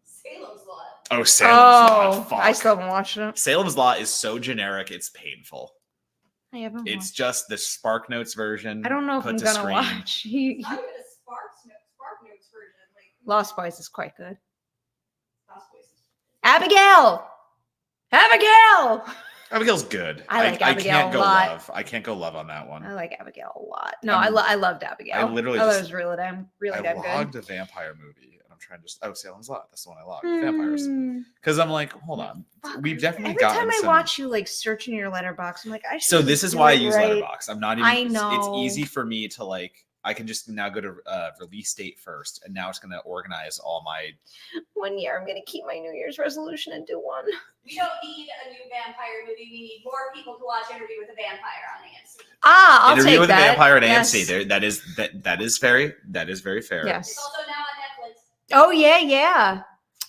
Salem's Lot. Oh, Salem's Lot. Fuck. I still haven't watched it. Salem's Lot is so generic, it's painful. I haven't. It's just the Spark Notes version. I don't know if I'm gonna watch. Not even a Spark Notes version. Like Lost Boys is quite good. Lost Boys. Abigail. Abigail's good. I like Abigail can't a go lot. love. I can't go love on that one. I like Abigail a lot. No, I'm- I loved Abigail. I literally thought it just- was really damn I logged good. a vampire movie, and I'm trying to just. Oh, Salem's Lot. That's the one I logged. Vampires. Because I'm like, hold on. Fuck. We've definitely Every gotten time I some. watch you like searching your letterbox, I'm like, I should. So just this is do why I it use right. Letterboxd. I'm not even. I It's know. easy for me to like. I can just now go to release date first, and now it's going to organize all my. 1 year, I'm gonna keep my New Year's resolution and do one. We don't need a new vampire movie. We need more people to watch Interview with a Vampire on AMC. Ah, I'll Interview take with that. a Vampire at Yes. AMC. There, that is very fair. Yes. It's also now on Netflix. Oh yeah.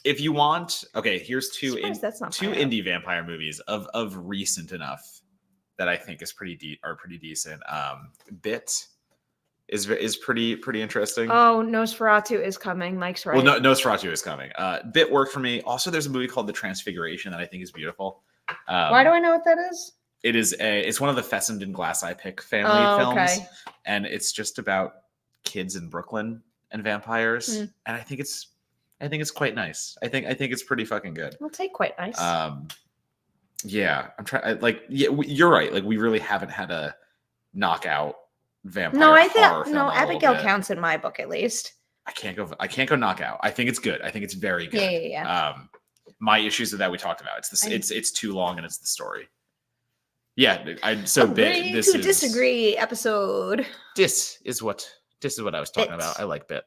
If you want, okay, here's two Surprised that's not two fire. indie vampire movies of recent enough that I think is pretty decent. Bit is pretty interesting. Oh, Nosferatu is coming. Mike's right. Well, no, Nosferatu is coming. Bit worked for me. Also, there's a movie called The Transfiguration that I think is beautiful. Why do I know what that is? It's one of the Fessenden Glass Eye Pick family Oh, films, okay. and it's just about kids in Brooklyn and vampires, and I think it's quite nice. I think it's pretty fucking good. I'll take quite nice. Yeah, I'm trying. You're right. Like, we really haven't had a knockout vampire. no, I horror think film in a little Abigail bit. counts in my book at least. I can't go knockout. I think it's good. I think it's very good. Yeah. My issues with that we talked about. It's too long and it's the story. Yeah, Agree this to is disagree episode. This is what I was talking Bit. about. I like Bit.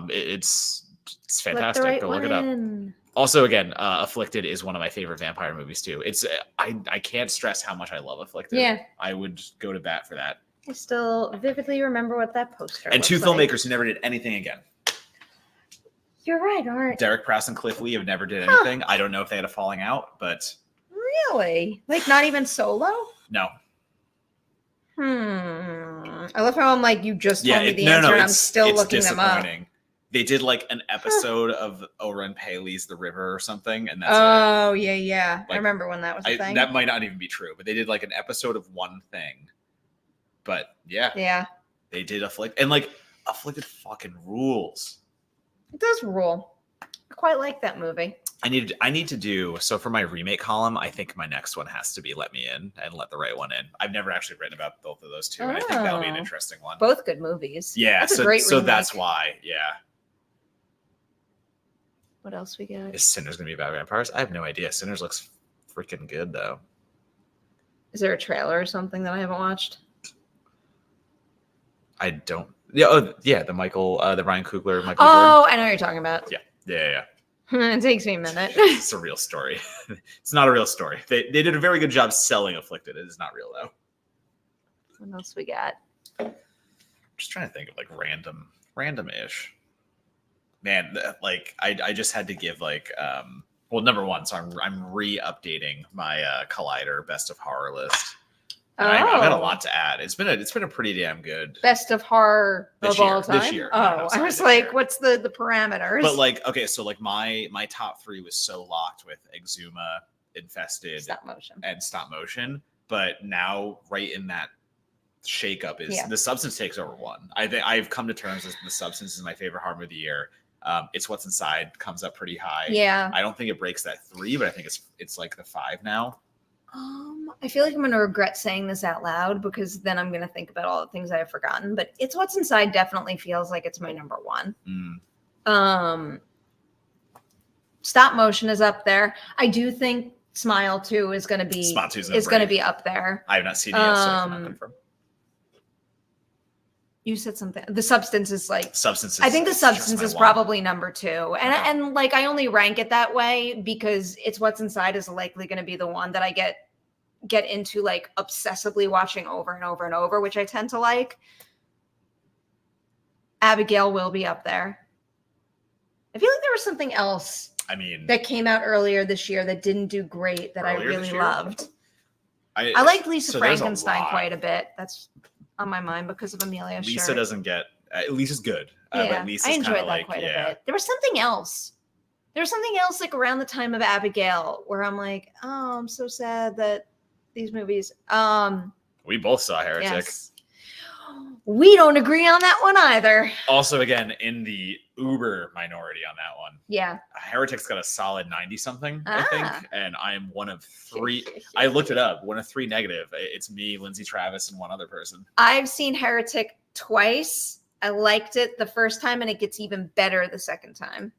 It's Let the fantastic. right Go look it up. one. Also, again, Afflicted is one of my favorite vampire movies too. It's I can't stress how much I love Afflicted. Yeah. I would go to bat for that. I still vividly remember what that poster And two looks like. filmmakers who never did anything again. You're right, aren't Derek Prowse and Cliff Lee have never did anything. I don't know if they had a falling out, but really? Like not even solo? no. I love how I'm like, you just told me the answer and I'm still looking them up. They did like an episode of Oren Paley's The River or something, and that's Oh, yeah. I Like, remember when that was a it. thing. That might not even be true, but they did like an episode of one thing. But Yeah. they did Afflicted, and like Afflicted fucking rules. It does rule. I quite like that movie. I need to do so for my remake column. I think my next one has to be Let Me In and Let the Right One In. I've never actually written about both of those two, and I think that'll be an Oh. interesting one. Both good movies. Yeah, That's a so great so remake. that's why. Yeah, What else we got? is Sinners gonna be about vampires? I have no idea. Sinners looks freaking good though. Is there a trailer or something that I haven't watched? I don't. Yeah, the Ryan Coogler. Michael Oh, I know what you're talking about. Jordan. Yeah. It takes me a minute. It's a real story. It's not a real story. They did a very good job selling Afflicted. It is not real though. What else we got? Just trying to think of like random-ish. Man, like I just had to give like well, number one, so I'm re-updating my Collider Best of Horror list. And I've had a lot to add. It's been a pretty damn good. Best of horror This of all year, time. this year. Oh, No, I sorry, was this like, year. what's the parameters? But like, okay, so like my top three was so locked with Exuma, Infested, stop motion. and Stop Motion. But now, right in that shakeup is The Substance takes over one. I think I've come to terms with The Substance is my favorite horror movie of the year. It's What's Inside comes up pretty high. Yeah. I don't think it breaks that 3, but I think it's like the 5 now. I feel like I'm gonna regret saying this out loud because then I'm gonna think about all the things I have forgotten. But It's What's Inside definitely feels like it's my number one. Stop Motion is up there. I do think Smile 2 is gonna be Smile 2 is gonna be up there. I have not seen it yet, so I cannot confirm. You said something. The Substance is like Substance. I think The is just Substance my is one. probably number 2. And Okay. and like I only rank it that way because It's What's Inside is likely going to be the one that I get into like obsessively watching over and over and over, which I tend to like. Abigail will be up there. I feel like there was something else I mean, that came out earlier this year that didn't do great that I Earlier this really year? loved. I liked Lisa so there's a Frankenstein lot. quite a bit. That's on my mind because of Amelia Lisa Shirt. doesn't get. Lisa's good. Yeah, But Lisa's I enjoyed kinda that like, quite yeah. a bit. There was something else. There was something else like around the time of Abigail where I'm like, oh, I'm so sad that these movies. We both saw Heretic. Yes. We don't agree on that one either. Also, again, in the uber minority on that one. Yeah. Heretic's got a solid 90 something, I think, and I'm one of 3. I looked it up. One of 3 negative. It's me, Lindsay Travis, and one other person. I've seen Heretic twice. I liked it the first time, and it gets even better the second time.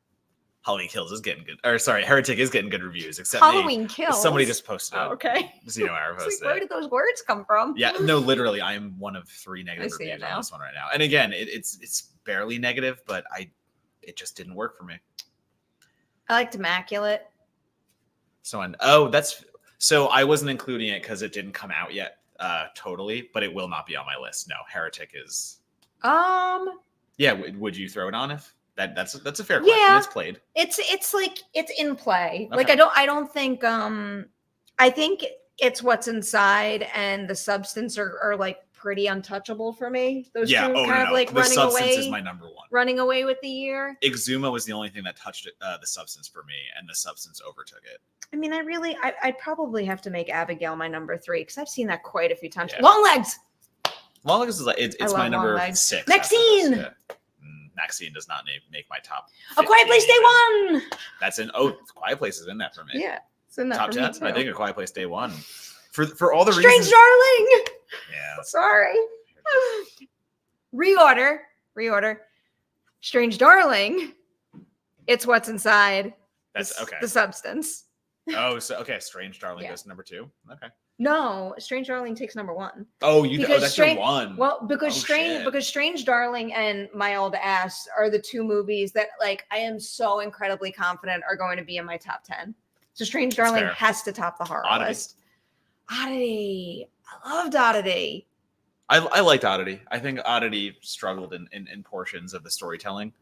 Halloween Kills is getting good. Or sorry, Heretic is getting good reviews. Except Halloween me. Kills. Somebody just posted it. Oh, okay. Zeno Arrow It's posted like, where did those words come from? Yeah, no, literally, I am one of 3 negative I see it reviews on now. this one right now. And again, it's barely negative, but it just didn't work for me. I liked Immaculate. So I wasn't including it because it didn't come out yet, totally, but it will not be on my list. No, Heretic is. Yeah, would you throw it on if that's a fair question? Yeah. It's played. It's like it's in play. Okay. Like I don't think I think it's what's inside and the substance are like pretty untouchable for me. Those two kind of like the running substance away. is my number 1. Running away with the year. Exuma was the only thing that touched the substance for me, and the substance overtook it. I mean, I'd probably have to make Abigail my number 3 because I've seen that quite a few times. Yeah. Long Legs. Long Legs is like it's my love number Long Legs. 6. Maxine! Yeah. Maxine does not make my top. A Quiet Place Day 1. That's in. Quiet Place is in that for me. Yeah, it's in that Top for 10. me too. I think A Quiet Place Day 1. For all the Strange reasons. Darling. Yeah. Sorry. Reorder. Strange Darling. It's what's inside. That's okay. The substance. Oh, so okay. Strange Darling Yeah. goes to number 2. Okay. No, Strange Darling takes number 1. Oh, that's Strange, your 1. Well, because shit. Strange Darling and My Old Ass are the 2 movies that like I am so incredibly confident are going to be in my top 10. So Strange Darling fair. has to top the horror Oddity. list. Oddity. I loved Oddity. I liked Oddity. I think Oddity struggled in portions of the storytelling.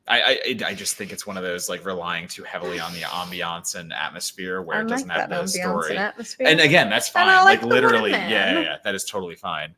I just think it's one of those like relying too heavily on the ambiance and atmosphere where it doesn't have the story. And atmosphere. And again, that's fine. I Like the literally, Woodman. yeah, that is totally fine.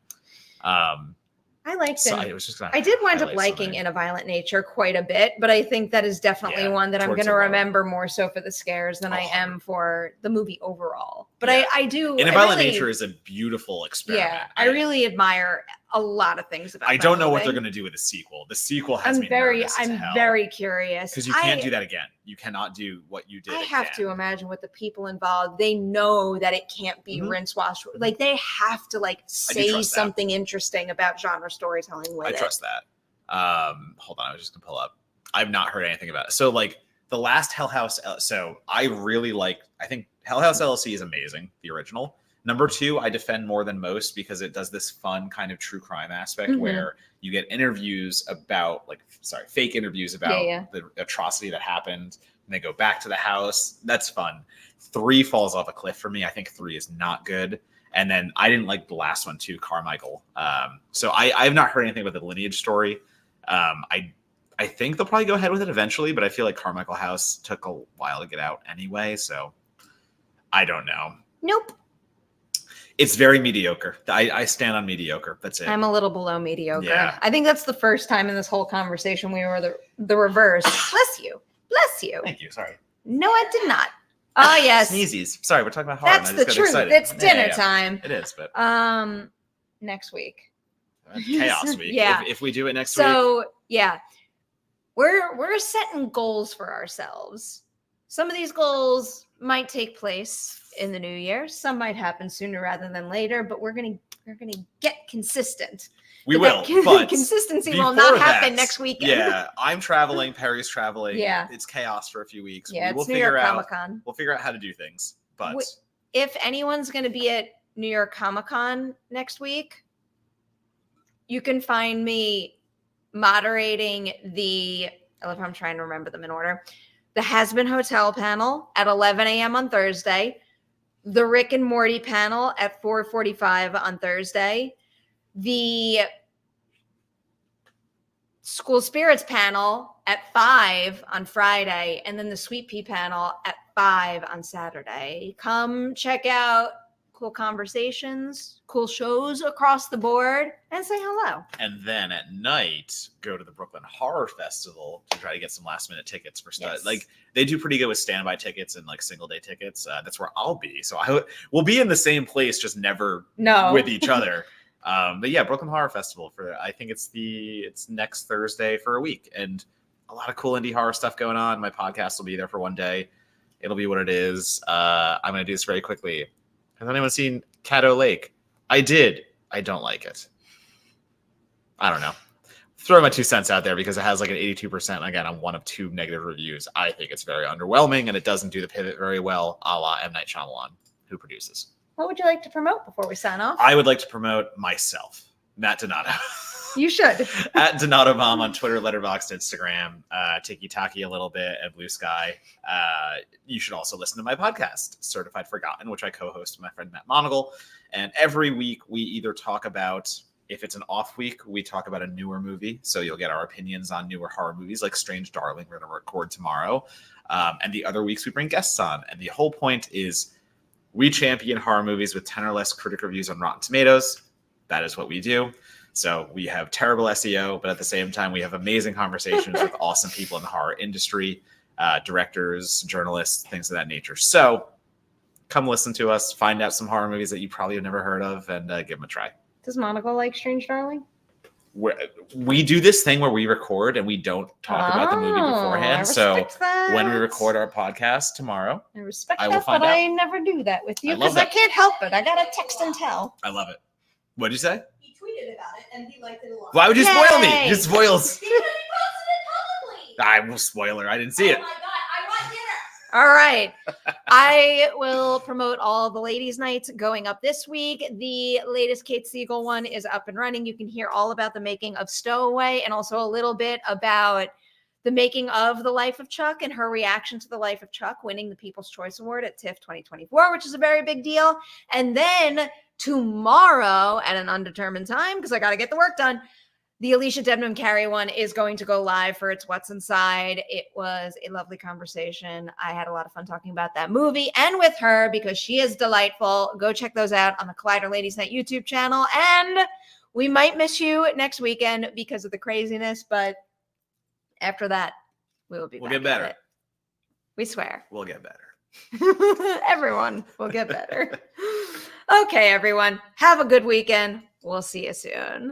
I liked So it. I was just gonna I did wind up highlight liking something. In a Violent Nature quite a bit, but I think that is definitely Yeah, one that I'm towards going to the low. remember more so for the scares than I am for the movie overall. But Yeah. I do. In a I Violent really- Nature is a beautiful experiment. Yeah, I really admire a lot of things about. I that don't know what movie. they're going to do with the sequel. The sequel has me I'm very nervous curious because you can't do that again. You cannot do what you did. I have again. to imagine with the people involved, they know that it can't be Mhm. rinse wash. Like they have to like say trust that. something interesting about genre storytelling with I it. trust that. Hold on, I was just gonna pull up. I've not heard anything about it. So like the last Hell House. So I really like. I think Hell House LLC is amazing. The original. Number 2, I defend more than most because it does this fun kind of true crime aspect Mhm. where you get interviews about fake interviews about Yeah. the atrocity that happened, and they go back to the house. That's fun. 3 falls off a cliff for me. I think 3 is not good. And then I didn't like the last one too, Carmichael. So I have not heard anything about the lineage story. I think they'll probably go ahead with it eventually, but I feel like Carmichael House took a while to get out anyway. So I don't know. Nope. It's very mediocre. I stand on mediocre. That's it. I'm a little below mediocre. Yeah. I think that's the first time in this whole conversation we were the reverse. Bless you. Bless you. Thank you. Sorry. No, I did not. Oh yes. Sneezies. Sorry, we're talking about horror. That's and I the just got truth. excited. It's Yeah, dinner yeah. time. It is, but Next week. chaos week. Yeah. If we do it next week. So yeah, we're setting goals for ourselves. Some of these goals might take place in the new year. Some might happen sooner rather than later, but we're gonna get consistent. We But will, that but consistency will before not happen that, next weekend. Yeah, I'm traveling. Perry's traveling. Yeah. It's chaos for a few weeks. Yeah, We'll it's New York figure out. Comic-Con. We'll figure out how to do things. But If anyone's going to be at New York Comic-Con next week, you can find me moderating I love how I'm trying to remember them in order. The Has Been Hotel panel at 11 a.m. on Thursday. The Rick and Morty panel at 4:45 on Thursday. The School Spirits panel at 5 on Friday, and then the Sweet Pea panel at 5 on Saturday. Come check out cool conversations, cool shows across the board, and say hello. and then at night, go to the Brooklyn Horror Festival to try to get some last minute tickets for stuff. Yes. Like they do pretty good with standby tickets and like single day tickets. That's where I'll be. So we'll be in the same place, just never No. with each other. But yeah, Brooklyn Horror Festival I think it's next Thursday for a week, and a lot of cool indie horror stuff going on. My podcast will be there for one day. It'll be what it is. I'm going to do this very quickly. Has anyone seen Caddo Lake? I did. I don't like it. I don't know. Throw my 2 cents out there because it has like an 82%. Again, I'm one of 2 negative reviews. I think it's very underwhelming, and it doesn't do the pivot very well, a la M. Night Shyamalan, who produces. What would you like to promote before we sign off? I would like to promote myself, Matt Donato. You should. At Donato Bomb on Twitter, Letterboxd, Instagram, Tiki Taki a little bit, and Blue Sky. You should also listen to my podcast, Certified Forgotten, which I co-host with my friend Matt Monagle. And every week we either talk about, if it's an off week, we talk about a newer movie. So you'll get our opinions on newer horror movies like Strange Darling. We're going to record tomorrow. And the other weeks we bring guests on. And the whole point is we champion horror movies with 10 or less critic reviews on Rotten Tomatoes. That is what we do. So we have terrible SEO, but at the same time, we have amazing conversations with awesome people in the horror industry, directors, journalists, things of that nature. So come listen to us, find out some horror movies that you probably have never heard of, and give them a try. Does Monica like Strange Darling? We do this thing where we record and we don't talk about the movie beforehand. So that. When we record our podcast tomorrow, I respect I will that, find but out. I never do that with you I love because I that. can't help it. I got to text and tell. I love it. What'd you say? He tweeted about it and he liked it a lot. Why would you spoil me? Yay. It spoils. Because he posted it publicly. I will spoil her. I didn't see it. Oh my god, I want dinner. All right. I will promote all the ladies' nights going up this week. The latest Kate Siegel one is up and running. You can hear all about the making of Stowaway and also a little bit about the making of The Life of Chuck and her reaction to The Life of Chuck winning the People's Choice Award at TIFF 2024, which is a very big deal. And then tomorrow at an undetermined time, because I got to get the work done, the Alicia Debnam Carey one is going to go live for its What's Inside. It was a lovely conversation. I had a lot of fun talking about that movie and with her because she is delightful. Go check those out on the Collider Ladies Night YouTube channel. And we might miss you next weekend because of the craziness, but after that, we will be We'll back get better. at it. We swear. We'll get better. Everyone will get better. Okay, everyone. Have a good weekend. We'll see you soon.